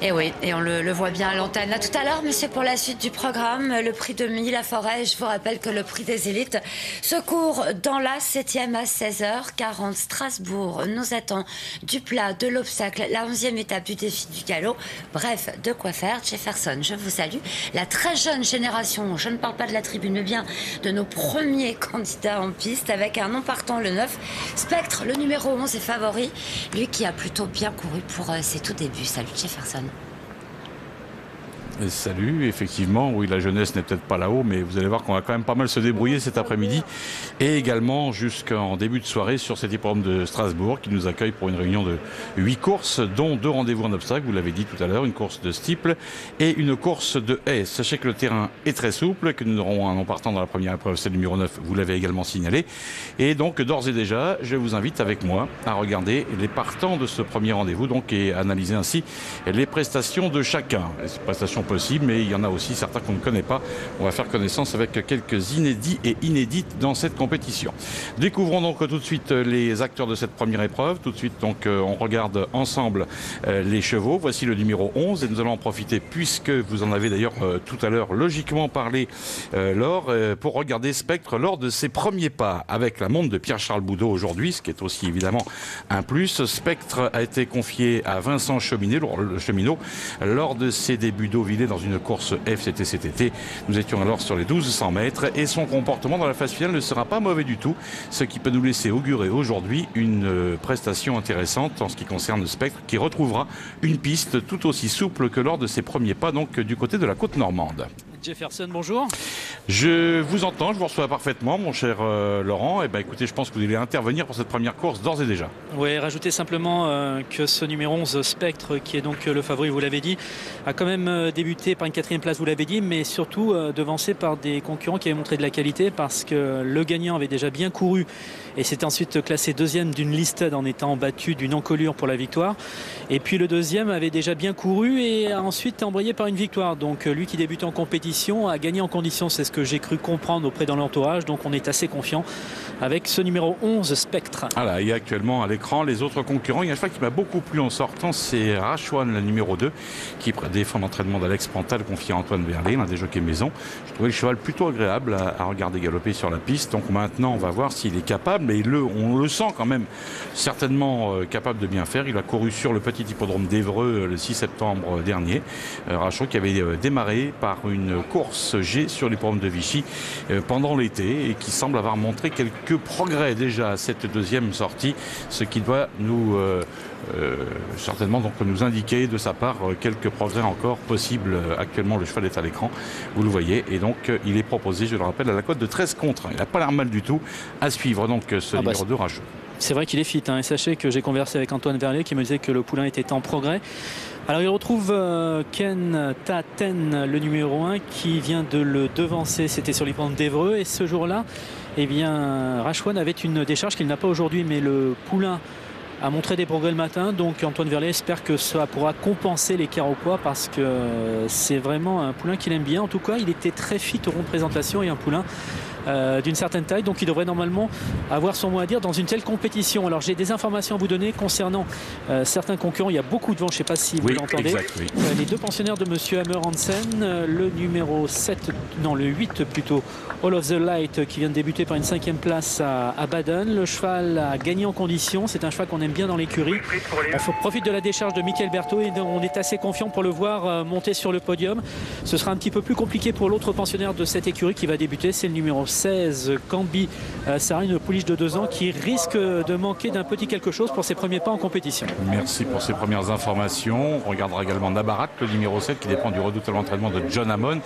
Et oui, et on le voit bien à l'antenne. À tout à l'heure, monsieur, pour la suite du programme. Le prix de Milly-la-Forêt. Je vous rappelle que le prix des élites se court dans la 7e à 16h40. Strasbourg nous attend du plat, de l'obstacle, la 11e étape du défi du galop. Bref, de quoi faire. Jefferson, je vous salue. La très jeune génération, je ne parle pas de la tribune, mais bien de nos premiers candidats en piste, avec un nom partant, le 9. Spectre, le numéro 11, est favori. Lui qui a plutôt bien couru pour ses tout débuts. Salut Jefferson. Salut, effectivement, oui, la jeunesse n'est peut-être pas là-haut, mais vous allez voir qu'on va quand même pas mal se débrouiller cet après-midi, et également jusqu'en début de soirée sur cet hippodrome de Strasbourg qui nous accueille pour une réunion de 8 courses, dont 2 rendez-vous en obstacle, vous l'avez dit tout à l'heure, une course de steeple et une course de haie. Sachez que le terrain est très souple, que nous aurons un nom partant dans la première épreuve, c'est le numéro 9, vous l'avez également signalé, et donc d'ores et déjà, je vous invite avec moi à regarder les partants de ce premier rendez-vous, donc, et analyser ainsi les prestations de chacun. Les prestations possible, mais il y en a aussi certains qu'on ne connaît pas. On va faire connaissance avec quelques inédits et inédites dans cette compétition. Découvrons donc tout de suite les acteurs de cette première épreuve. Tout de suite, donc, on regarde ensemble les chevaux. Voici le numéro 11 et nous allons en profiter, puisque vous en avez d'ailleurs tout à l'heure logiquement parlé, Laure, pour regarder Spectre lors de ses premiers pas avec la montre de Pierre-Charles Boudot aujourd'hui, ce qui est aussi évidemment un plus. Spectre a été confié à Vincent Cheminot lors de ses débuts d'Auvillé dans une course FCT cet été. Nous étions alors sur les 1200 mètres et son comportement dans la phase finale ne sera pas mauvais du tout, ce qui peut nous laisser augurer aujourd'hui une prestation intéressante en ce qui concerne le Spectre, qui retrouvera une piste tout aussi souple que lors de ses premiers pas, donc du côté de la côte normande. Jefferson, bonjour. Je vous entends, je vous reçois parfaitement, mon cher Laurent. Et écoutez, je pense que vous allez intervenir pour cette première course d'ores et déjà. Oui, rajouter simplement que ce numéro 11 Spectre, qui est donc le favori, vous l'avez dit, a quand même débuté par une 4e place, vous l'avez dit, mais surtout devancé par des concurrents qui avaient montré de la qualité, parce que le gagnant avait déjà bien couru et s'est ensuite classé 2e d'une listed en étant battu d'une encolure pour la victoire. Et puis le 2e avait déjà bien couru et a ensuite embrayé par une victoire. Donc lui qui débute en compétition a gagné en condition, c'est ce que j'ai cru comprendre auprès de l'entourage. Donc on est assez confiant avec ce numéro 11 Spectre. Voilà, il y a actuellement à l'écran les autres concurrents. Il y a un cheval qui m'a beaucoup plu en sortant, c'est Rachwan, le numéro 2, qui défend l'entraînement d'Alex Pantal, confié à Antoine Verlet, l'un des jockeys maison. Je trouvais le cheval plutôt agréable à regarder galoper sur la piste. Donc maintenant on va voir s'il est capable, mais on le sent quand même certainement capable de bien faire. Il a couru sur le petit hippodrome d'Évreux le 6 septembre dernier. Rachwan qui avait démarré par une course G sur l'hippodrome de Vichy pendant l'été et qui semble avoir montré quelques progrès déjà à cette deuxième sortie, ce qui doit nous certainement donc nous indiquer de sa part quelques progrès encore possibles. Actuellement le cheval est à l'écran, vous le voyez, et donc il est proposé, je le rappelle, à la cote de 13 contre 1. Il n'a pas l'air mal du tout. À suivre donc ce numéro 2 Rachou. C'est vrai qu'il est fit, et sachez que j'ai conversé avec Antoine Verlet qui me disait que le poulain était en progrès. Alors il retrouve Ken Taten, le numéro 1, qui vient de le devancer, c'était sur l'hippodrome d'Évreux, et ce jour-là, eh bien, Rachwan avait une décharge qu'il n'a pas aujourd'hui, mais le poulain a montré des progrès le matin, donc Antoine Verlet espère que ça pourra compenser l'écart au poids, parce que c'est vraiment un poulain qu'il aime bien. En tout cas, il était très fit aux rondes de présentation, et un poulain d'une certaine taille, donc il devrait normalement avoir son mot à dire dans une telle compétition. Alors j'ai des informations à vous donner concernant certains concurrents. Il y a beaucoup de vent, je ne sais pas si vous l'entendez. Les deux pensionnaires de Monsieur Hammer Hansen, le numéro 7, non le 8 plutôt, All of the Light, qui vient de débuter par une 5e place à Baden. Le cheval a gagné en condition, c'est un cheval qu'on aime bien dans l'écurie. On profite de la décharge de Michael Berthaud et on est assez confiant pour le voir monter sur le podium. Ce sera un petit peu plus compliqué pour l'autre pensionnaire de cette écurie qui va débuter, c'est le numéro 16, Cambi Sarah, une pouliche de 2 ans qui risque de manquer d'un petit quelque chose pour ses premiers pas en compétition. Merci pour ces premières informations. On regardera également Nabarat, le numéro 7, qui dépend du redoutable entraînement de John Hammond,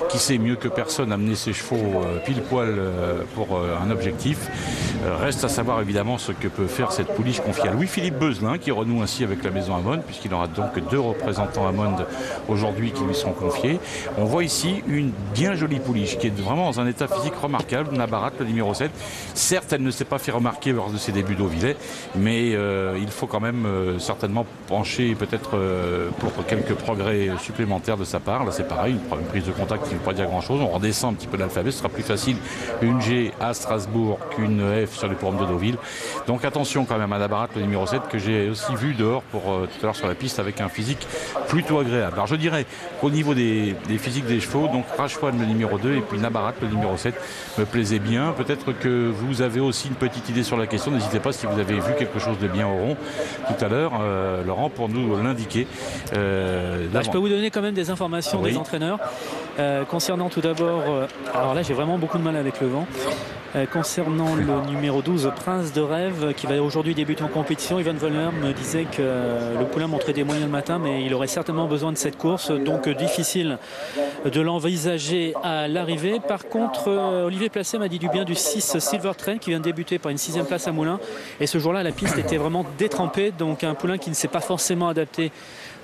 qui sait mieux que personne amener ses chevaux pile poil pour un objectif. Reste à savoir évidemment ce que peut faire cette pouliche confiée à Louis-Philippe Beuzelin, qui renoue ainsi avec la maison Hammond, puisqu'il aura donc 2 représentants Hammond aujourd'hui qui lui sont confiés. On voit ici une bien jolie pouliche qui est vraiment dans un état physique remarquable, Nabarat, le numéro 7. Certes, elle ne s'est pas fait remarquer lors de ses débuts d'Auvillers, mais il faut quand même certainement pencher peut-être pour quelques progrès supplémentaires de sa part. Là, c'est pareil, une prise de contact qui ne veut pas dire grand-chose. On redescend un petit peu l'alphabet, ce sera plus facile une G à Strasbourg qu'une F sur les programmes de Deauville. Donc attention quand même à Nabarat, le numéro 7, que j'ai aussi vu dehors pour tout à l'heure sur la piste avec un physique plutôt agréable. Alors je dirais qu'au niveau des physiques des chevaux, donc Rashwan le numéro 2 et puis Nabarat le numéro 7 me plaisait bien. Peut-être que vous avez aussi une petite idée sur la question. N'hésitez pas si vous avez vu quelque chose de bien au rond tout à l'heure, Laurent, pour nous l'indiquer. Je peux vous donner quand même des informations des entraîneurs concernant tout d'abord, alors là j'ai vraiment beaucoup de mal avec le vent. Concernant le numéro 12, Prince de Rêve, qui va aujourd'hui débuter en compétition, Ivan Volmer me disait que le poulain montrait des moyens le matin, mais il aurait certainement besoin de cette course, donc difficile de l'envisager à l'arrivée. Par contre, Olivier Placé m'a dit du bien du 6 Silver Train, qui vient de débuter par une 6e place à Moulins, et ce jour-là la piste était vraiment détrempée, donc un poulain qui ne s'est pas forcément adapté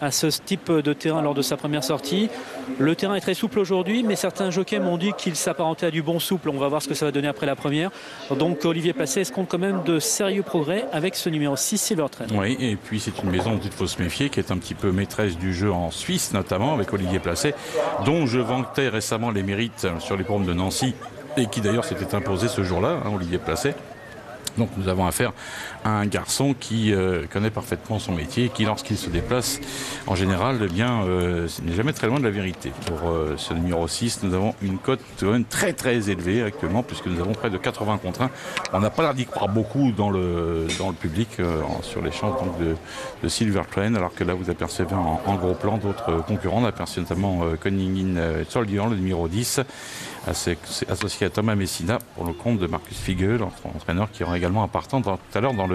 à ce type de terrain lors de sa première sortie. Le terrain est très souple aujourd'hui, mais certains jockeys m'ont dit qu'il s'apparentait à du bon souple. On va voir ce que ça va donner après la première. Donc Olivier Placé escompte quand même de sérieux progrès avec ce numéro 6 Silver Train. Oui, et puis c'est une maison dont il faut se méfier, qui est un petit peu maîtresse du jeu en Suisse, notamment avec Olivier Placé, dont je vantais récemment les mérites sur les programmes de Nancy, et qui d'ailleurs s'était imposé ce jour-là, Olivier Placé. Donc nous avons affaire à un garçon qui connaît parfaitement son métier et qui, lorsqu'il se déplace, en général, n'est jamais très loin de la vérité. Pour ce numéro 6, nous avons une cote quand même très très élevée actuellement, puisque nous avons près de 80 contre 1. On n'a pas l'air d'y croire beaucoup dans le public sur les chances donc, de Silver Train, alors que là vous apercevez en gros plan d'autres concurrents. On aperçoit notamment Koningin Soldier, le numéro 10, associé à Thomas Messina pour le compte de Marcus Figel, entraîneur qui aura également un partant tout à l'heure dans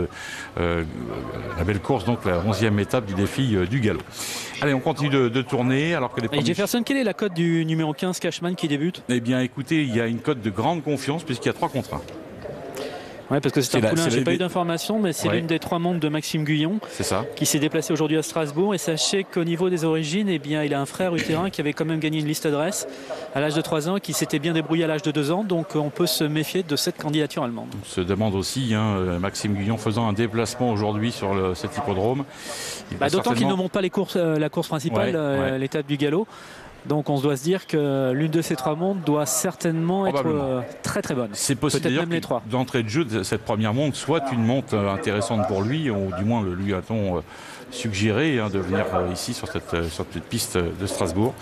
la belle course, donc la 11e étape du défi du galop. Allez, on continue de tourner alors que les Et Jefferson, quelle est la cote du numéro 15 Cashman qui débute? Eh bien écoutez, il y a une cote de grande confiance puisqu'il y a 3 contre 1. Oui, parce que c'est un poulain, j'ai pas eu d'informations, mais c'est l'une des 3 membres de Maxime Guyon qui s'est déplacé aujourd'hui à Strasbourg. Et sachez qu'au niveau des origines, eh bien, il a un frère utérin qui avait quand même gagné une liste d'adresse à l'âge de 3 ans, qui s'était bien débrouillé à l'âge de 2 ans. Donc on peut se méfier de cette candidature allemande. On se demande aussi, Maxime Guyon faisant un déplacement aujourd'hui sur cet hippodrome. D'autant qu'il ne monte pas la course principale, l'étape du galop. Donc on doit se dire que l'une de ces 3 montes doit certainement être très très bonne. C'est possible d'ailleurs que d'entrée de jeu de cette première monte soit une monte intéressante pour lui, ou du moins lui a-t-on suggéré de venir ici sur cette piste de Strasbourg.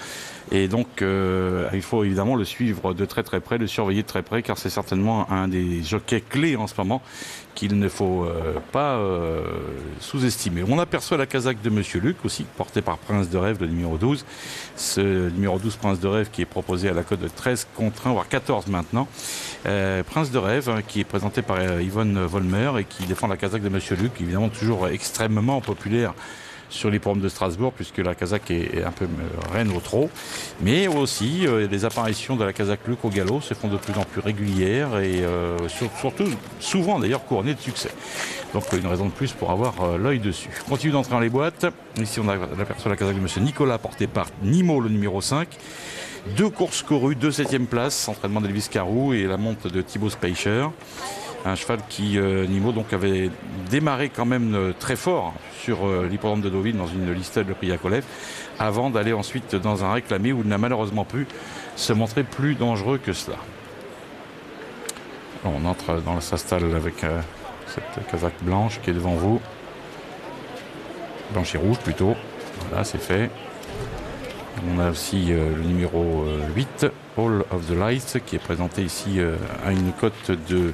Et donc il faut évidemment le suivre de très très près, le surveiller de très près, car c'est certainement un des jockeys clés en ce moment qu'il ne faut pas sous-estimer. On aperçoit la casaque de Monsieur Luc aussi, portée par Prince de Rêve, le numéro 12. Ce numéro 12 Prince de Rêve qui est proposé à la cote de 13 contre 1, voire 14 maintenant. Prince de Rêve qui est présenté par Yvonne Volmer et qui défend la casaque de Monsieur Luc, évidemment toujours extrêmement populaire sur les programmes de Strasbourg, puisque la casaque est un peu reine au trot. Mais aussi, les apparitions de la casaque Luc au galop se font de plus en plus régulières et surtout, souvent d'ailleurs, couronnées de succès. Donc une raison de plus pour avoir l'œil dessus. On continue d'entrer dans les boîtes. Ici, on aperçoit la casaque de M. Nicolas, portée par Nimo, le numéro 5. 2 courses courues, 2 7e places, entraînement d'Elvis Carrou et la monte de Thibaut Speicher. Un cheval qui, Nimo, donc, avait démarré quand même très fort sur l'hippodrome de Deauville dans une listade de prix Yakovlev, avant d'aller ensuite dans un réclamé où il n'a malheureusement pu se montrer plus dangereux que cela. On entre dans sa stalle avec cette casaque blanche qui est devant vous. Blanche et rouge plutôt. Voilà, c'est fait. On a aussi le numéro 8, All of the Lights, qui est présenté ici à une cote de...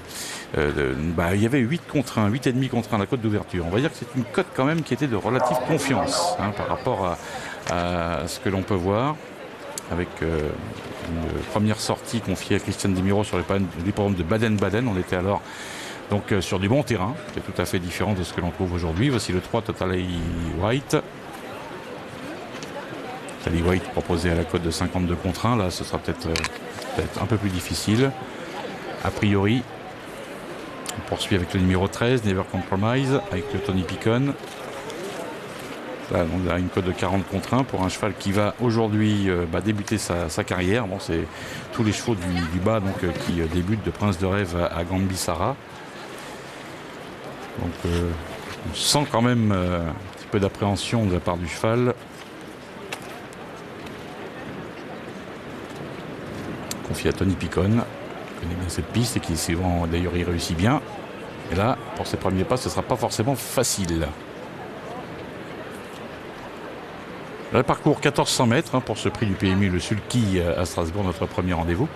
il y avait 8 contre 1, 8,5 contre 1 la cote d'ouverture. On va dire que c'est une cote quand même qui était de relative confiance par rapport à ce que l'on peut voir. Avec une première sortie confiée à Christian Demiro sur l'hippodrome de Baden-Baden. On était alors donc sur du bon terrain, qui est tout à fait différent de ce que l'on trouve aujourd'hui. Voici le 3 Totally White. Totally White proposé à la cote de 52 contre 1. Là, ce sera peut-être un peu plus difficile. A priori, on poursuit avec le numéro 13, Never Compromise, avec le Tony Picon. Là, on a une cote de 40 contre 1 pour un cheval qui va aujourd'hui débuter sa carrière. Bon, c'est tous les chevaux du bas donc, qui débutent de Prince de Rêve à Gambisara. Donc on sent quand même un petit peu d'appréhension de la part du cheval. Confié à Tony Picon, qui connaît bien cette piste et qui souvent d'ailleurs y réussit bien. Et là, pour ses premiers pas, ce ne sera pas forcément facile. Là, le parcours 1400 mètres pour ce prix du PMU, le Sulky à Strasbourg, notre premier rendez-vous.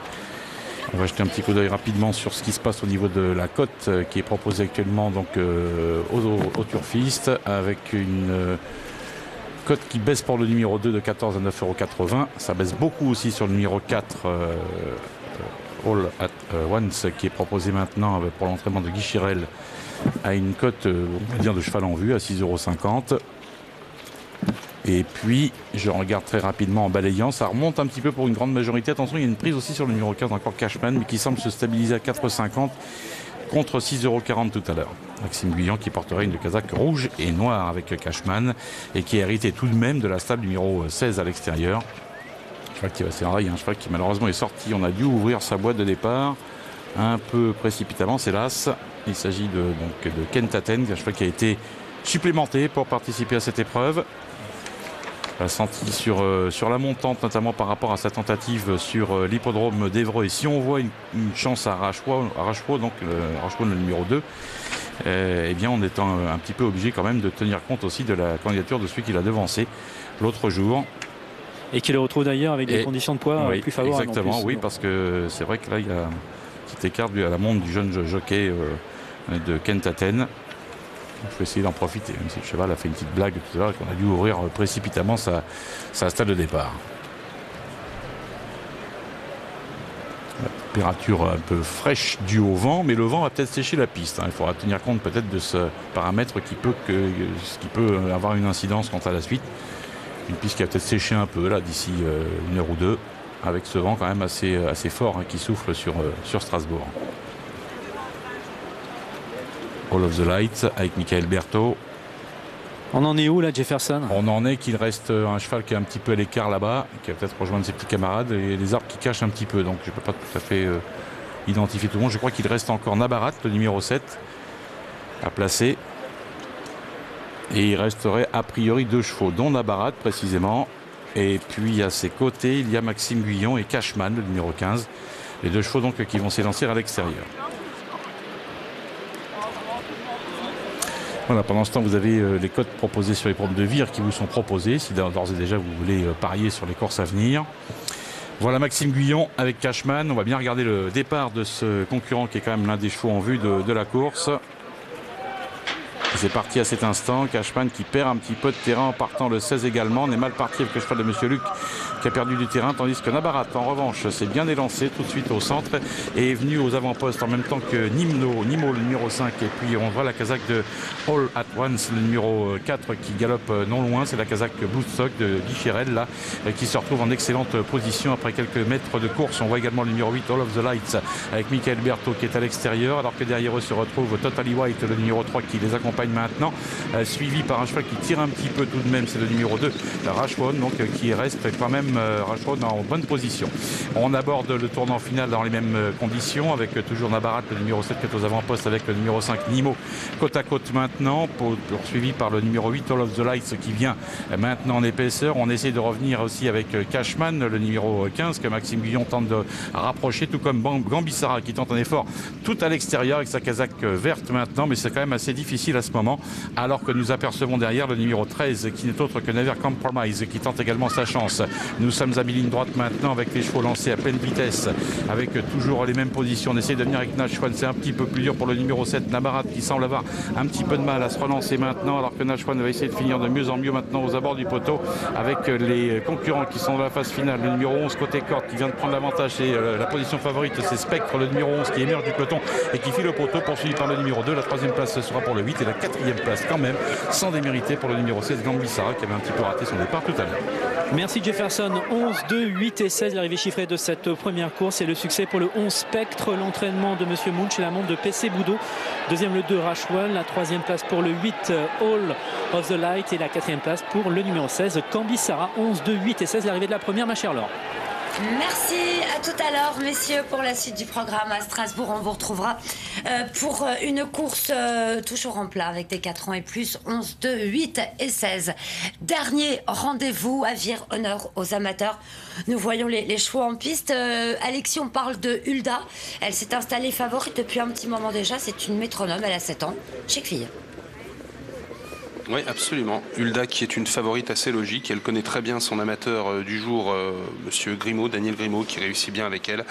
On va jeter un petit coup d'œil rapidement sur ce qui se passe au niveau de la cote qui est proposée actuellement donc, aux turfistes, avec une cote qui baisse pour le numéro 2 de 14 à 9,80 €. Ça baisse beaucoup aussi sur le numéro 4, All at Once, qui est proposé maintenant pour l'entraînement de Guy Chirel à une cote, on va dire, de cheval en vue à 6,50 €. Et puis, je regarde très rapidement en balayant, ça remonte un petit peu pour une grande majorité. Attention, il y a une prise aussi sur le numéro 15, encore Cashman, mais qui semble se stabiliser à 4,50 contre 6,40 € tout à l'heure. Maxime Guyon qui porterait une casaque rouge et noire avec Cashman et qui est hérité tout de même de la stable numéro 16 à l'extérieur. Cheval qui va s'érailler, un cheval qui malheureusement est sorti. On a dû ouvrir sa boîte de départ un peu précipitamment, c'est hélas. Il s'agit de Kentaten, un cheval qui a été supplémenté pour participer à cette épreuve. Senti sur la montante, notamment par rapport à sa tentative sur l'hippodrome d'Évreux. Et si on voit une chance à Arrachereau, donc Arrachereau le numéro 2, eh bien on est un petit peu obligé quand même de tenir compte aussi de la candidature de celui qui l'a devancé l'autre jour. Et qui le retrouve d'ailleurs avec des conditions de poids plus favorables. Exactement, oui, parce que c'est vrai que là il y a un petit écart à la montre du jeune jockey de Kentaten. Il faut essayer d'en profiter, même si le cheval a fait une petite blague tout à l'heure qu'on a dû ouvrir précipitamment sa stade de départ. La température un peu fraîche due au vent, mais le vent va peut-être sécher la piste. Il faudra tenir compte peut-être de ce paramètre qui peut avoir une incidence quant à la suite. Une piste qui va peut-être sécher un peu là d'ici 1 heure ou 2, avec ce vent quand même assez fort qui souffle sur Strasbourg. All of the Lights avec Michael Berthaud. On en est où là, Jefferson? On en est qu'il reste un cheval qui est un petit peu à l'écart là-bas, qui va peut-être rejoindre ses petits camarades, et les arbres qui cachent un petit peu, donc je ne peux pas tout à fait identifier tout le monde. Je crois qu'il reste encore Nabarat, le numéro 7, à placer. Et il resterait a priori 2 chevaux, dont Nabarat précisément. Et puis à ses côtés, il y a Maxime Guyon et Cashman, le numéro 15. Les 2 chevaux donc qui vont s'élancer à l'extérieur. Voilà, pendant ce temps, vous avez les cotes proposées sur les portes de vire qui vous sont proposées, si d'ores et déjà vous voulez parier sur les courses à venir. Voilà Maxime Guyon avec Cashman. On va bien regarder le départ de ce concurrent qui est quand même l'un des chevaux en vue de la course. C'est parti à cet instant. Cashman qui perd un petit peu de terrain en partant le 16 également. On est mal parti avec le cheval de Monsieur Luc qui a perdu du terrain, tandis que Nabarat en revanche s'est bien élancé tout de suite au centre et est venu aux avant-postes en même temps que Nimo le numéro 5, et puis on voit la casaque de All at Once, le numéro 4 qui galope non loin. C'est la casaque Bloodstock de Guy Chirel là, qui se retrouve en excellente position après quelques mètres de course. On voit également le numéro 8 All of the Lights avec Michael Berthaud qui est à l'extérieur, alors que derrière eux se retrouve Totally White, le numéro 3 qui les accompagne campagne maintenant, suivi par un cheval qui tire un petit peu tout de même, c'est le numéro 2, Rashwan, donc qui reste quand même Rashwan en bonne position. On aborde le tournant final dans les mêmes conditions, avec toujours Nabarat, le numéro 7 qui est aux avant-postes, avec le numéro 5 Nimo côte à côte maintenant, poursuivi par le numéro 8 All of the Lights qui vient maintenant en épaisseur. On essaie de revenir aussi avec Cashman, le numéro 15 que Maxime Guillon tente de rapprocher, tout comme Gambissara qui tente un effort tout à l'extérieur avec sa casaque verte maintenant, mais c'est quand même assez difficile à ce moment, alors que nous apercevons derrière le numéro 13 qui n'est autre que Never Compromise qui tente également sa chance. Nous sommes à mi-ligne droite maintenant avec les chevaux lancés à pleine vitesse, avec toujours les mêmes positions. On essaie de venir avec Nashwan, c'est un petit peu plus dur pour le numéro 7 Nabarat qui semble avoir un petit peu de mal à se relancer maintenant, alors que Nashwan va essayer de finir de mieux en mieux maintenant aux abords du poteau avec les concurrents qui sont dans la phase finale. Le numéro 11 côté corde qui vient de prendre l'avantage, c'est la position favorite, c'est Spectre, le numéro 11 qui émerge du peloton et qui file au poteau, poursuivi par le numéro 2. La troisième place sera pour le 8 et la quatrième place quand même sans démériter pour le numéro 16 Gambissara qui avait un petit peu raté son départ tout à l'heure. Merci Jefferson. 11, 2, 8 et 16, l'arrivée chiffrée de cette première course et le succès pour le 11 Spectre, l'entraînement de Monsieur Munch et la montre de PC Boudot. Deuxième le 2 Rashwan, la troisième place pour le 8 All of the Light et la quatrième place pour le numéro 16 Gambissara. 11, 2, 8 et 16, l'arrivée de la première, ma chère Laure. Merci, à tout à l'heure messieurs pour la suite du programme à Strasbourg. On vous retrouvera pour une course toujours en plat avec des 4 ans et plus, 11, 2, 8 et 16. Dernier rendez-vous à Vire, honneur aux amateurs. Nous voyons les chevaux en piste. Alexis, on parle de Hulda. Elle s'est installée favorite depuis un petit moment déjà. C'est une métronome, elle a 7 ans. Chic fille. Oui, absolument. Hulda qui est une favorite assez logique. Elle connaît très bien son amateur du jour, Monsieur Grimaud, Daniel Grimaud, qui réussit bien avec elle.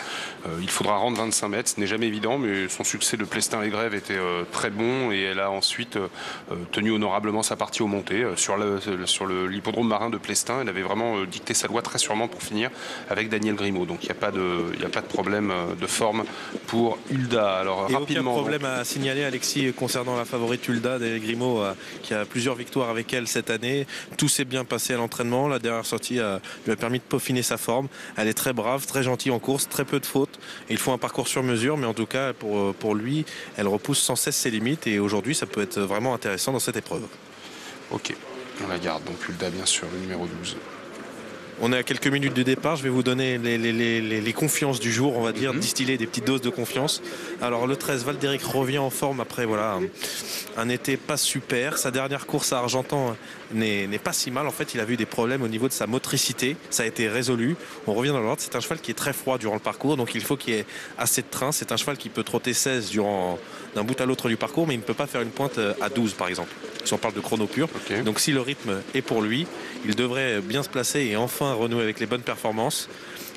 Il faudra rendre 25 mètres. Ce n'est jamais évident, mais son succès de Plestin-les-Grèves était très bon et elle a ensuite tenu honorablement sa partie aux montées. Sur l'hippodrome marin de Plestin, elle avait vraiment dicté sa loi très sûrement pour finir avec Daniel Grimaud. Donc il n'y a pas de problème de forme pour Hulda. Alors, et rapidement, aucun problème à signaler, Alexis, concernant la favorite Hulda, Daniel Grimaud, qui a plusieurs victoires avec elle cette année. Tout s'est bien passé à l'entraînement. La dernière sortie lui a permis de peaufiner sa forme. Elle est très brave, très gentille en course, très peu de fautes. Et il faut un parcours sur mesure, mais en tout cas pour lui, elle repousse sans cesse ses limites et aujourd'hui ça peut être vraiment intéressant dans cette épreuve. Ok, on la garde. Donc Hulda bien sûr, le numéro 12. On est à quelques minutes du départ, je vais vous donner les confiances du jour, on va dire, distiller des petites doses de confiance. Alors le 13, Valdéric revient en forme après un été pas super. Sa dernière course à Argentan n'est pas si mal. En fait, il a eu des problèmes au niveau de sa motricité. Ça a été résolu. On revient dans l'ordre. C'est un cheval qui est très froid durant le parcours, donc il faut qu'il y ait assez de train. C'est un cheval qui peut trotter 16 d'un bout à l'autre du parcours, mais il ne peut pas faire une pointe à 12 par exemple, si on parle de chrono pur. Okay. Donc si le rythme est pour lui, il devrait bien se placer et enfin renouer avec les bonnes performances.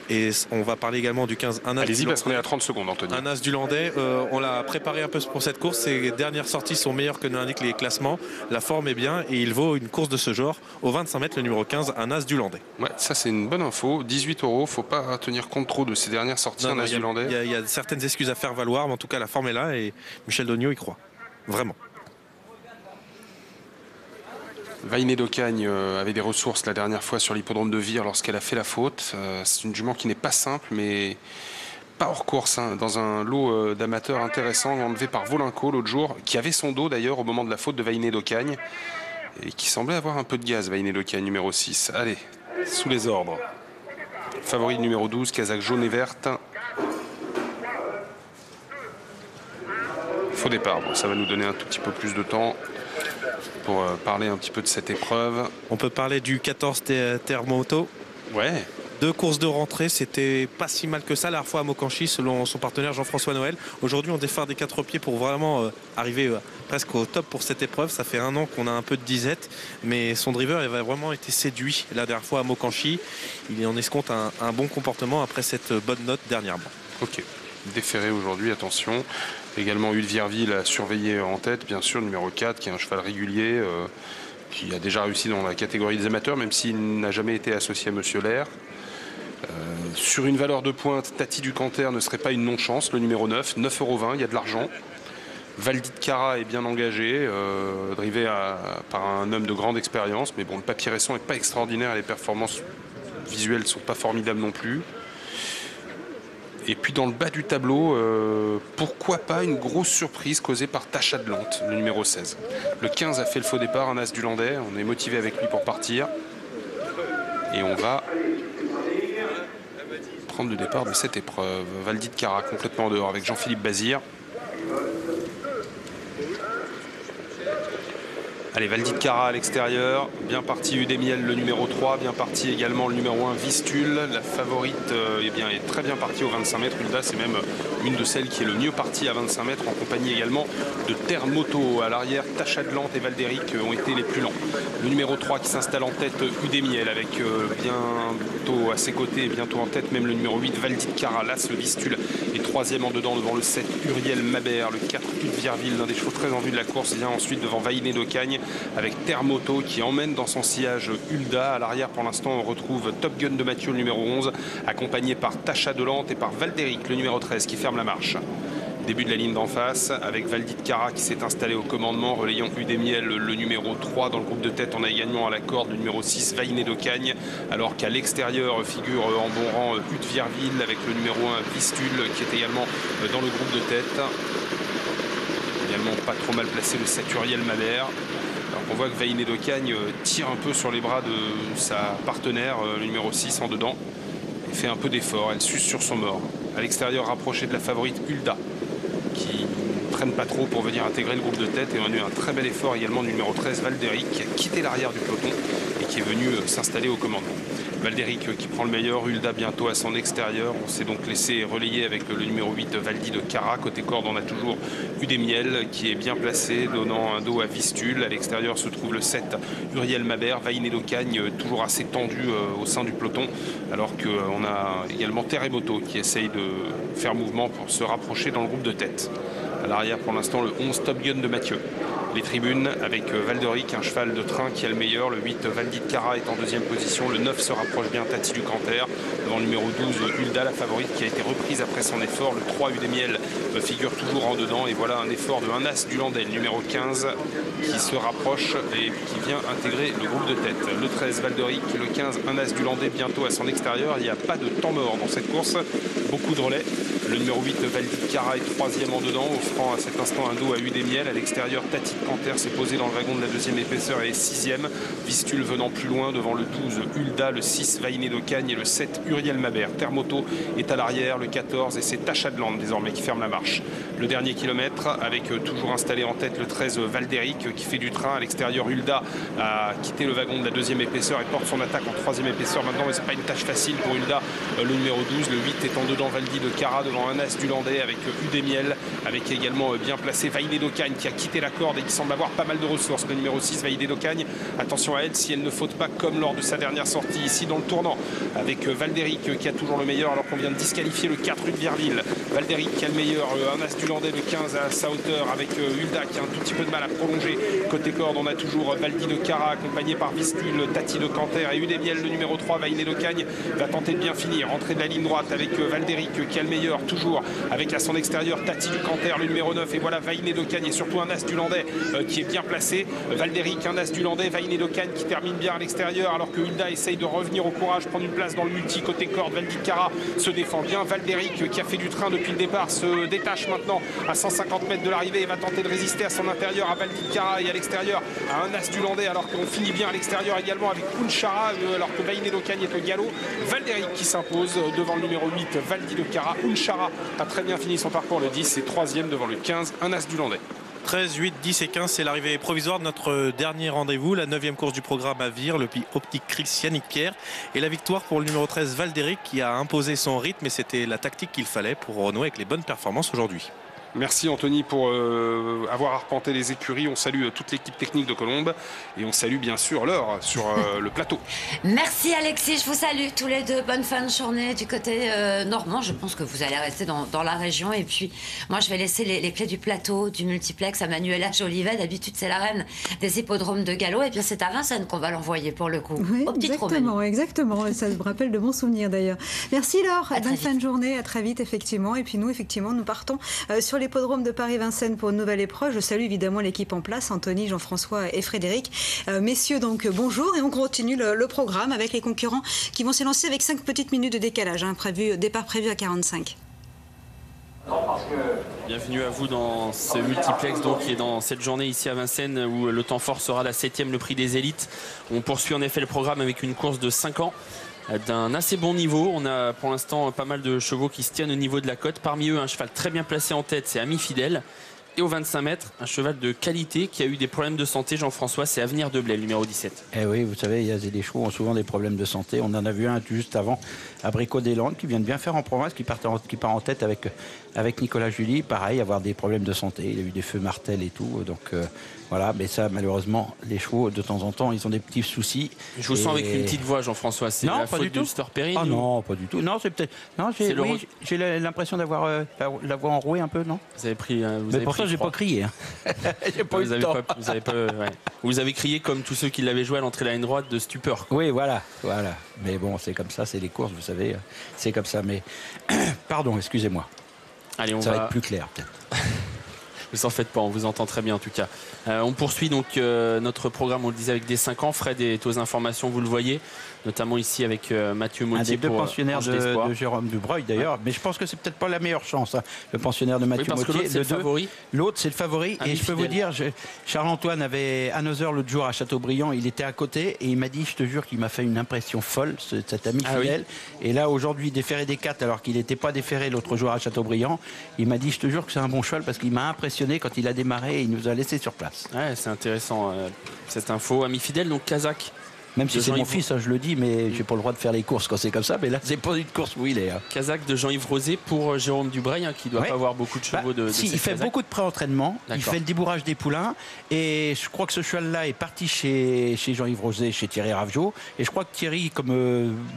Et on va parler également du 15 Anas. Allez-y parce qu'on est à 30 secondes, Anthony. Anas du Landais, on l'a préparé un peu pour cette course. Ses dernières sorties sont meilleures que nous l'indiquent les classements. La forme est bien et il vaut une course de ce genre au 25 mètres, le numéro 15 Anas du Landais. Ouais, ça c'est une bonne info. 18 €, faut pas tenir compte trop de ces dernières sorties. Anas du Landais. Il y a certaines excuses à faire valoir, mais en tout cas la forme est là et Michel Dognaud y croit. Vraiment. Vainé d'Ocagne avait des ressources la dernière fois sur l'hippodrome de Vire lorsqu'elle a fait la faute. C'est une jument qui n'est pas simple, mais pas hors course, hein, dans un lot d'amateurs intéressants enlevé par Volinco l'autre jour, qui avait son dos d'ailleurs au moment de la faute de Vainé d'Ocagne et qui semblait avoir un peu de gaz. Vainé d'Ocagne numéro 6. Allez, sous les ordres. Favori numéro 12, casaque jaune et verte. Faux départ, bon, ça va nous donner un tout petit peu plus de temps pour parler un petit peu de cette épreuve. On peut parler du 14 Termoto. Ouais. 2 courses de rentrée, c'était pas si mal que ça la dernière fois à Mokanchy selon son partenaire Jean-François Noël. Aujourd'hui on défare des 4 pieds pour vraiment arriver presque au top pour cette épreuve. Ça fait un an qu'on a un peu de disette, mais son driver avait vraiment été séduit la dernière fois à Mokanchy. Il en escompte un bon comportement après cette bonne note dernièrement. Ok, déféré aujourd'hui, attention. Également Hugues Vierville à surveiller en tête, bien sûr, numéro 4, qui est un cheval régulier, qui a déjà réussi dans la catégorie des amateurs, même s'il n'a jamais été associé à Monsieur Lair. Sur une valeur de pointe, Tati du Canter ne serait pas une non-chance, le numéro 9, 9,20 €, il y a de l'argent. Valdit Cara est bien engagé, drivé par un homme de grande expérience, mais bon, le papier récent n'est pas extraordinaire et les performances visuelles ne sont pas formidables non plus. Et puis dans le bas du tableau, pourquoi pas une grosse surprise causée par Tasha de Lante, le numéro 16. Le 15 a fait le faux départ, un as du Landais. On est motivé avec lui pour partir. Et on va prendre le départ de cette épreuve. Valdi de Cara complètement en dehors avec Jean-Philippe Bazir. Allez, Valdi de Cara à l'extérieur, bien parti Udemiel le numéro 3, bien parti également le numéro 1 Vistule. La favorite est très bien partie aux 25 mètres. Hulda, c'est même une de celles qui est le mieux partie à 25 mètres, en compagnie également de Termoto. À l'arrière, Tasha de Lante et Valdéric ont été les plus lents. Le numéro 3 qui s'installe en tête, Udemiel, avec bientôt à ses côtés, bientôt en tête même le numéro 8 Valdi de Cara. L'As, le Vistule, et troisième en dedans devant le 7 Uriel Mabert. Le 4 Vierville, l'un des chevaux très en vue de la course, vient ensuite devant Vaïné d'Ocagne, avec Termoto qui emmène dans son sillage Hulda. À l'arrière, pour l'instant, on retrouve Top Gun de Mathieu, le numéro 11, accompagné par Tasha de Lante et par Valdéric, le numéro 13, qui ferme la marche. Début de la ligne d'en face, avec Valdi de Cara qui s'est installé au commandement, relayant Udemiel, le numéro 3. Dans le groupe de tête, on a également à la corde le numéro 6, Vaïné d'Ocagne, alors qu'à l'extérieur figure en bon rang Vierville, avec le numéro 1, Vistule, qui est également dans le groupe de tête. Également pas trop mal placé le 7 Uriel Mabert. On voit que Vaïné d'Ocagne tire un peu sur les bras de sa partenaire, le numéro 6 en dedans. Elle fait un peu d'effort, elle suce sur son mort. À l'extérieur, rapproché de la favorite Hulda, qui ne traîne pas trop pour venir intégrer le groupe de tête. Et on a eu un très bel effort également du numéro 13, Valdéric, qui a quitté l'arrière du peloton et qui est venu s'installer au commandement. Valdéric qui prend le meilleur, Hulda bientôt à son extérieur. On s'est donc laissé relayer avec le numéro 8 Valdi de Cara. Côté corde, on a toujours Udemiel qui est bien placé, donnant un dos à Vistule. À l'extérieur se trouve le 7 Uriel Mabert, Vaïné d'Ocagne toujours assez tendu au sein du peloton, alors qu'on a également Terremoto qui essaye de faire mouvement pour se rapprocher dans le groupe de tête. À l'arrière pour l'instant le 11 Top Gun de Mathieu. Les tribunes avec Valdéric, un cheval de train qui a le meilleur. Le 8 Valdi de Cara est en deuxième position. Le 9 se rapproche bien, Tati du Canter. Devant le numéro 12 Hulda, la favorite qui a été reprise après son effort. Le 3 Udemiel figure toujours en dedans. Et voilà un effort de un as du Landais, le numéro 15, qui se rapproche et qui vient intégrer le groupe de tête. Le 13 Valdéric, le 15 un as du Landais bientôt à son extérieur. Il n'y a pas de temps mort dans cette course. Beaucoup de relais. Le numéro 8 Valdi de Cara est troisième en dedans, offrant à cet instant un dos à Udemiel. À l'extérieur, Tati de Canter s'est posé dans le wagon de la deuxième épaisseur et est sixième. Vistule venant plus loin devant le 12 Hulda, le 6 Vaïné d'Ocagne et le 7 Uriel Mabert. Termoto est à l'arrière, le 14, et c'est Tasha de Lante désormais qui ferme la marche. Le dernier kilomètre avec toujours installé en tête le 13 Valdéric qui fait du train. À l'extérieur, Hulda a quitté le wagon de la deuxième épaisseur et porte son attaque en troisième épaisseur maintenant, mais c'est pas une tâche facile pour Hulda. Le numéro 12, le 8 est en dedans Valdi de Cara devant un as du Landais avec Udemiel, avec également bien placé Vaïné d'Ocagne qui a quitté la corde et qui semble avoir pas mal de ressources. Le numéro 6 Vaïné d'Ocagne, attention à elle si elle ne faute pas comme lors de sa dernière sortie ici dans le tournant, avec Valdéric qui a toujours le meilleur alors qu'on vient de disqualifier le 4 de Vierville. Valdéric qui a le meilleur, un as du Landais, le 15 à sa hauteur, avec Hulda qui a un tout petit peu de mal à prolonger. Côté corde, on a toujours Valdi de Cara accompagné par Vistule, Tati de Canter et Udemiel. Le numéro 3 Vaïné d'Ocagne va tenter de bien finir, entrée de la ligne droite avec Valdéric qui a le meilleur toujours, avec à son extérieur Tati du Canter, le numéro 9, et voilà Vaïné d'Ocagne et surtout un as du Landais qui est bien placé. Valdéric, un as du Landais, Vaïné d'Ocagne qui termine bien à l'extérieur alors que Hulda essaye de revenir au courage, prendre une place dans le multi. Côté corde, Valdi de Cara se défend bien. Valdéric qui a fait du train depuis le départ se détache maintenant à 150 mètres de l'arrivée et va tenter de résister à son intérieur à Valdi de Cara, et à l'extérieur à un as du Landais alors qu'on finit bien à l'extérieur également avec Unchara alors que Vaïné d'Ocagne est au galop. Valdéric qui s'impose devant le numéro 8 Valdi de Cara. Unchara a très bien fini son parcours, le 10 est troisième devant le 15, un as du Landais. 13, 8, 10 et 15, c'est l'arrivée provisoire de notre dernier rendez-vous, la 9e course du programme à Vire, le Optique Crix Yannick Pierre, et la victoire pour le numéro 13 Valdéric qui a imposé son rythme, et c'était la tactique qu'il fallait pour renouer avec les bonnes performances aujourd'hui. Merci Anthony pour avoir arpenté les écuries. On salue toute l'équipe technique de Colombes et on salue bien sûr Laure sur le plateau. Merci Alexis, je vous salue tous les deux. Bonne fin de journée du côté normand. Je pense que vous allez rester dans la région, et puis moi je vais laisser les clés du plateau, du multiplex à Manuela Jolivet. D'habitude c'est la reine des hippodromes de galop, et bien c'est à Vincennes qu'on va l'envoyer pour le coup. Oui, au petit exactement. Ça me rappelle de bons souvenirs d'ailleurs. Merci Laure, bonne fin de journée, à très vite effectivement. Et puis nous partons sur l'hippodrome de Paris-Vincennes pour une nouvelle épreuve. Je salue évidemment l'équipe en place, Anthony, Jean-François et Frédéric. Messieurs, donc bonjour, et on continue le programme avec les concurrents qui vont s'élancer avec 5 petites minutes de décalage, départ prévu à 45. Bienvenue à vous dans ce multiplex donc, et dans cette journée ici à Vincennes où le temps fort sera la 7e, le prix des élites. On poursuit en effet le programme avec une course de 5 ans d'un assez bon niveau. On a pour l'instant pas mal de chevaux qui se tiennent au niveau de la cote. Parmi eux, un cheval très bien placé en tête, c'est Ami Fidèle. Et au 25 mètres, un cheval de qualité qui a eu des problèmes de santé, Jean-François, c'est Avenir de Blais, le numéro 17. Eh oui, vous savez, les chevaux ont souvent des problèmes de santé. On en a vu un juste avant, Abricot des Landes, qui vient de bien faire en province, qui part en tête avec Nicolas Julie. Pareil, avoir des problèmes de santé. Il a eu des feux martels et tout. Donc voilà, mais ça, malheureusement, les chevaux, de temps en temps, ils ont des petits soucis. Je vous sens avec une petite voix, Jean-François. C'est la faute de Stork Perrine? Ah non, pas du tout. Non, c'est peut-être. Non, j'ai l'impression d'avoir la voix enrouée un peu, non? Vous avez pris. Mais pourtant, j'ai pas crié. Hein. J'ai pas eu le temps. Vous avez crié comme tous ceux qui l'avaient joué à l'entrée de la ligne droite de stupeur. Oui, voilà. Mais bon, c'est comme ça, c'est les courses, vous savez, c'est comme ça. Mais pardon, excusez-moi. Allez, ça va être plus clair peut-être. Ne vous en faites pas, on vous entend très bien en tout cas. On poursuit donc notre programme, on le disait, avec des 5 ans. Fred est aux informations, vous le voyez, notamment ici avec Mathieu Mautier. Un des deux pensionnaires de Jérôme Dubreuil d'ailleurs, ouais. Mais je pense que c'est peut-être pas la meilleure chance, hein, le pensionnaire de Mathieu Mautier. L'autre, c'est le favori. L'autre, c'est le favori. Et je peux vous dire, Charles-Antoine avait Another l'autre jour à Châteaubriand, il était à côté et il m'a dit, je te jure qu'il m'a fait une impression folle, cet ami fidèle. Oui. Et là, aujourd'hui, déféré des 4, alors qu'il n'était pas déféré l'autre jour à Châteaubriand, il m'a dit, je te jure que c'est un bon cheval parce qu'il m'a impressionné quand il a démarré et il nous a laissé sur place. Ouais, c'est intéressant cette info. Ami fidèle, donc Kazakh. Même si c'est mon fils, hein, je le dis, mais j'ai pas le droit de faire les courses quand c'est comme ça. Mais là, c'est pas une course où il est. Hein. Kazakh de Jean-Yves Rosé pour Jérôme Dubreuil, hein, qui doit pas avoir beaucoup de chevaux si, il fait beaucoup de pré-entraînement, il fait le débourrage des poulains. Et je crois que ce cheval-là est parti chez Jean-Yves Rosé, chez Thierry Ravgeot. Et je crois que Thierry, comme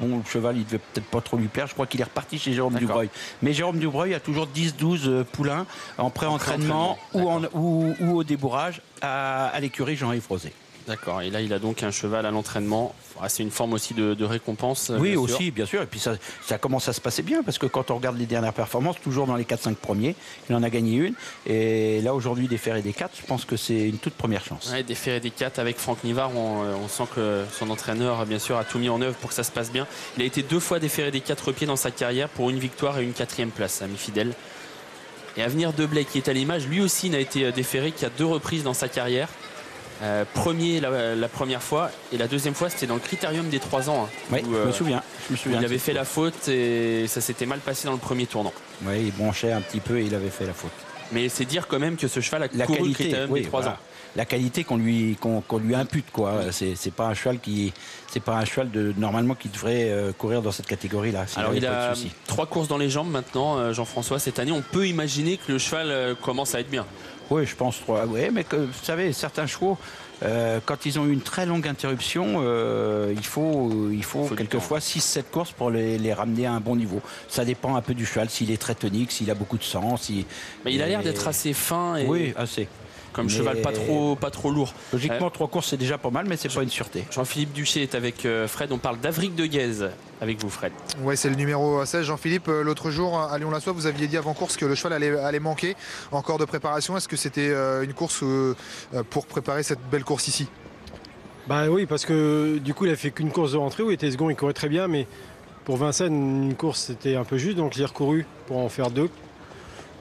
bon, le cheval, il devait peut-être pas trop lui plaire, je crois qu'il est reparti chez Jérôme Dubreuil. Mais Jérôme Dubreuil a toujours 10-12 poulains en pré-entraînement ou au débourrage à l'écurie Jean-Yves Rosé. D'accord, et là il a donc un cheval à l'entraînement. C'est une forme aussi de récompense. Oui, bien aussi, bien sûr. Et puis ça commence à se passer bien parce que quand on regarde les dernières performances, toujours dans les 4-5 premiers, il en a gagné une. Et là aujourd'hui, déféré des 4, je pense que c'est une toute première chance. Ouais, déféré des 4 avec Franck Nivard, on sent que son entraîneur, bien sûr, a tout mis en œuvre pour que ça se passe bien. Il a été 2 fois déféré des 4 pieds dans sa carrière pour une victoire et une 4e place, ami fidèle. Et Avenir de Blais qui est à l'image, lui aussi n'a été déféré qu'à 2 reprises dans sa carrière. Premier la première fois et la deuxième fois c'était dans le critérium des 3 ans, hein, oui, où, je me souviens il avait fait la faute et ça s'était mal passé dans le premier tournant. Oui, il branchait un petit peu et il avait fait la faute. Mais c'est dire quand même que ce cheval a couru le critérium des 3 ans. La qualité qu'on lui impute, quoi. C'est pas un cheval normalement qui devrait courir dans cette catégorie-là. Alors il a 3 courses dans les jambes maintenant, Jean-François, cette année. On peut imaginer que le cheval commence à être bien. Oui, je pense. Oui, mais vous savez, certains chevaux, quand ils ont eu une très longue interruption, il faut quelquefois 6-7 courses pour les ramener à un bon niveau. Ça dépend un peu du cheval, s'il est très tonique, s'il a beaucoup de sang. Mais il a l'air d'être assez fin. Oui, assez. Comme cheval pas trop lourd. Logiquement, 3 courses, c'est déjà pas mal, mais c'est pas une sûreté. Jean-Philippe Duché est avec Fred. On parle d'Avric de Guèze avec vous, Fred. Oui, c'est le numéro 16. Jean-Philippe, l'autre jour à Lyon-la-Soie, vous aviez dit avant course que le cheval allait manquer encore de préparation. Est-ce que c'était une course pour préparer cette belle course ici? Bah oui, parce que du coup, il a fait qu'une course de rentrée où il était second, il courait très bien, mais pour Vincennes, une course c'était un peu juste, donc il a recouru pour en faire 2.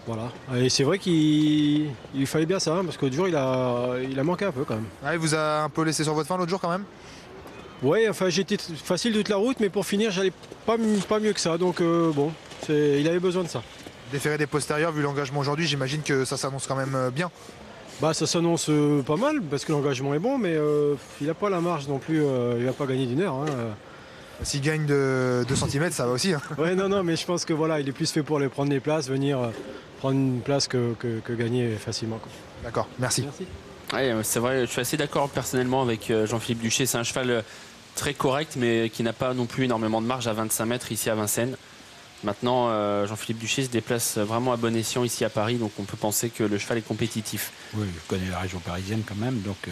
Voilà. Et c'est vrai qu'il fallait bien ça, hein, parce que l'autre jour, il a manqué un peu quand même. Ah, il vous a un peu laissé sur votre fin l'autre jour quand même? Oui, enfin j'étais facile toute la route, mais pour finir, j'allais pas mieux que ça. Donc bon, il avait besoin de ça. Déféré des postérieurs, vu l'engagement aujourd'hui, j'imagine que ça s'annonce quand même bien. Bah ça s'annonce pas mal, parce que l'engagement est bon, mais il n'a pas la marge non plus, il va pas gagner d'1 heure. Hein. S'il gagne de 2 cm, ça va aussi. Hein. Ouais, non, mais je pense que voilà, il est plus fait pour aller prendre les places, venir prendre une place que gagner facilement. D'accord, merci. Ouais, c'est vrai, je suis assez d'accord personnellement avec Jean-Philippe Duché. C'est un cheval très correct, mais qui n'a pas non plus énormément de marge à 25 mètres ici à Vincennes. Maintenant, Jean-Philippe Duché se déplace vraiment à bon escient ici à Paris, donc on peut penser que le cheval est compétitif. Oui, je connais la région parisienne quand même, donc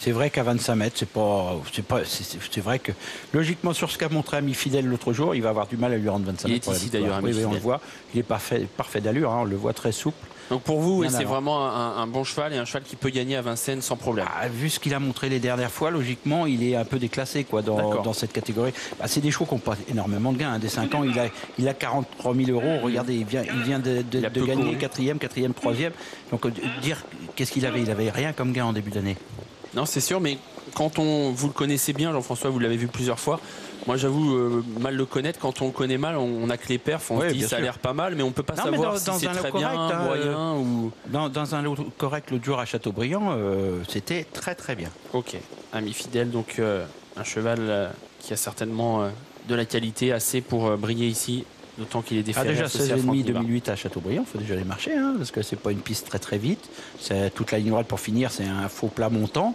C'est vrai qu'à 25 mètres, c'est vrai que logiquement sur ce qu'a montré Ami Fidèle l'autre jour, il va avoir du mal à lui rendre 25 mètres. Il est ici d'ailleurs, Ami Fidèle. On le voit, il est parfait d'allure, on le voit très souple. Donc pour vous, c'est vraiment un bon cheval et un cheval qui peut gagner à Vincennes sans problème. Vu ce qu'il a montré les dernières fois, logiquement, il est un peu déclassé dans cette catégorie. C'est des chevaux qui n'ont pas énormément de gains. Dès 5 ans, il a 43 000 euros. Regardez, il vient de gagner 4e, 3e. Donc dire qu'est-ce qu'il avait? Il n'avait rien comme gain en début d'année. Non, c'est sûr, mais quand vous le connaissez bien, Jean-François, vous l'avez vu plusieurs fois. Moi, j'avoue mal le connaître. Quand on le connaît mal, on a que les perfs. On se dit ça a l'air pas mal, mais on peut pas savoir si c'est très bien, moyen ou. Dans un lot correct l'autre jour à Châteaubriand, c'était très très bien. Ok, Ami Fidèle, donc un cheval qui a certainement de la qualité assez pour briller ici. D'autant qu'il est déféré. Déjà 16,5 2008 à Châteaubriand, il faut déjà les marcher, parce que c'est pas une piste très très vite. C'est toute la ligne droite pour finir, c'est un faux plat montant.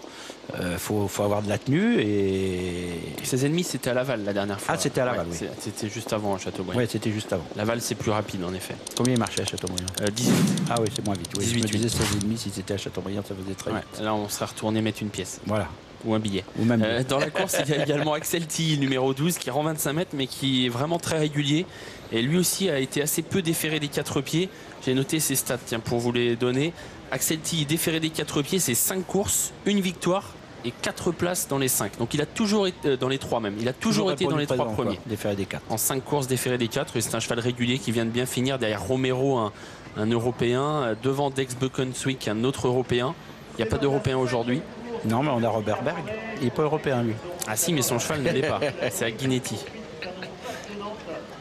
Faut avoir de la tenue et. 16,5 c'était à Laval la dernière fois. Ah, c'était à Laval, oui. C'était juste avant à Châteaubriand. Oui, c'était juste avant. Laval c'est plus rapide en effet. Combien il marchait à Châteaubriand 18. Ah oui, c'est moins vite. Oui. 18, je me disais 16,5 si c'était à Châteaubriand, ça faisait très vite. Là on serait retourné mettre une pièce. Voilà. Ou un billet. Ou même dans la course, il y a également Axel Tilly, numéro 12, qui rend 25 mètres, mais qui est vraiment très régulier. Et lui aussi a été assez peu déféré des 4 pieds. J'ai noté ses stats, tiens, pour vous les donner. Axel Tilly, déféré des 4 pieds, c'est 5 courses, 1 victoire et 4 places dans les 5. Donc il a toujours été dans les 3 même. Il a toujours été dans les 3 premiers. Déféré des 4. En 5 courses, déféré des 4. Et c'est un cheval régulier qui vient de bien finir derrière Romero, un Européen, devant Dex Buckenswick, un autre Européen. Il n'y a pas d'Européen aujourd'hui. Non, mais on a Robert Berg. Il n'est pas européen, lui. Ah si, mais son cheval ne l'est pas. C'est à Guinetti.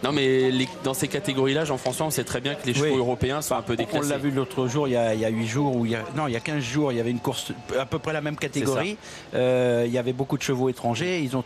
Non, mais dans ces catégories-là, Jean-François, on sait très bien que les chevaux européens sont un peu déclassés. On l'a vu l'autre jour, il y a 8 jours, il y a 15 jours, il y avait une course à peu près la même catégorie. Il y avait beaucoup de chevaux étrangers. Ils ont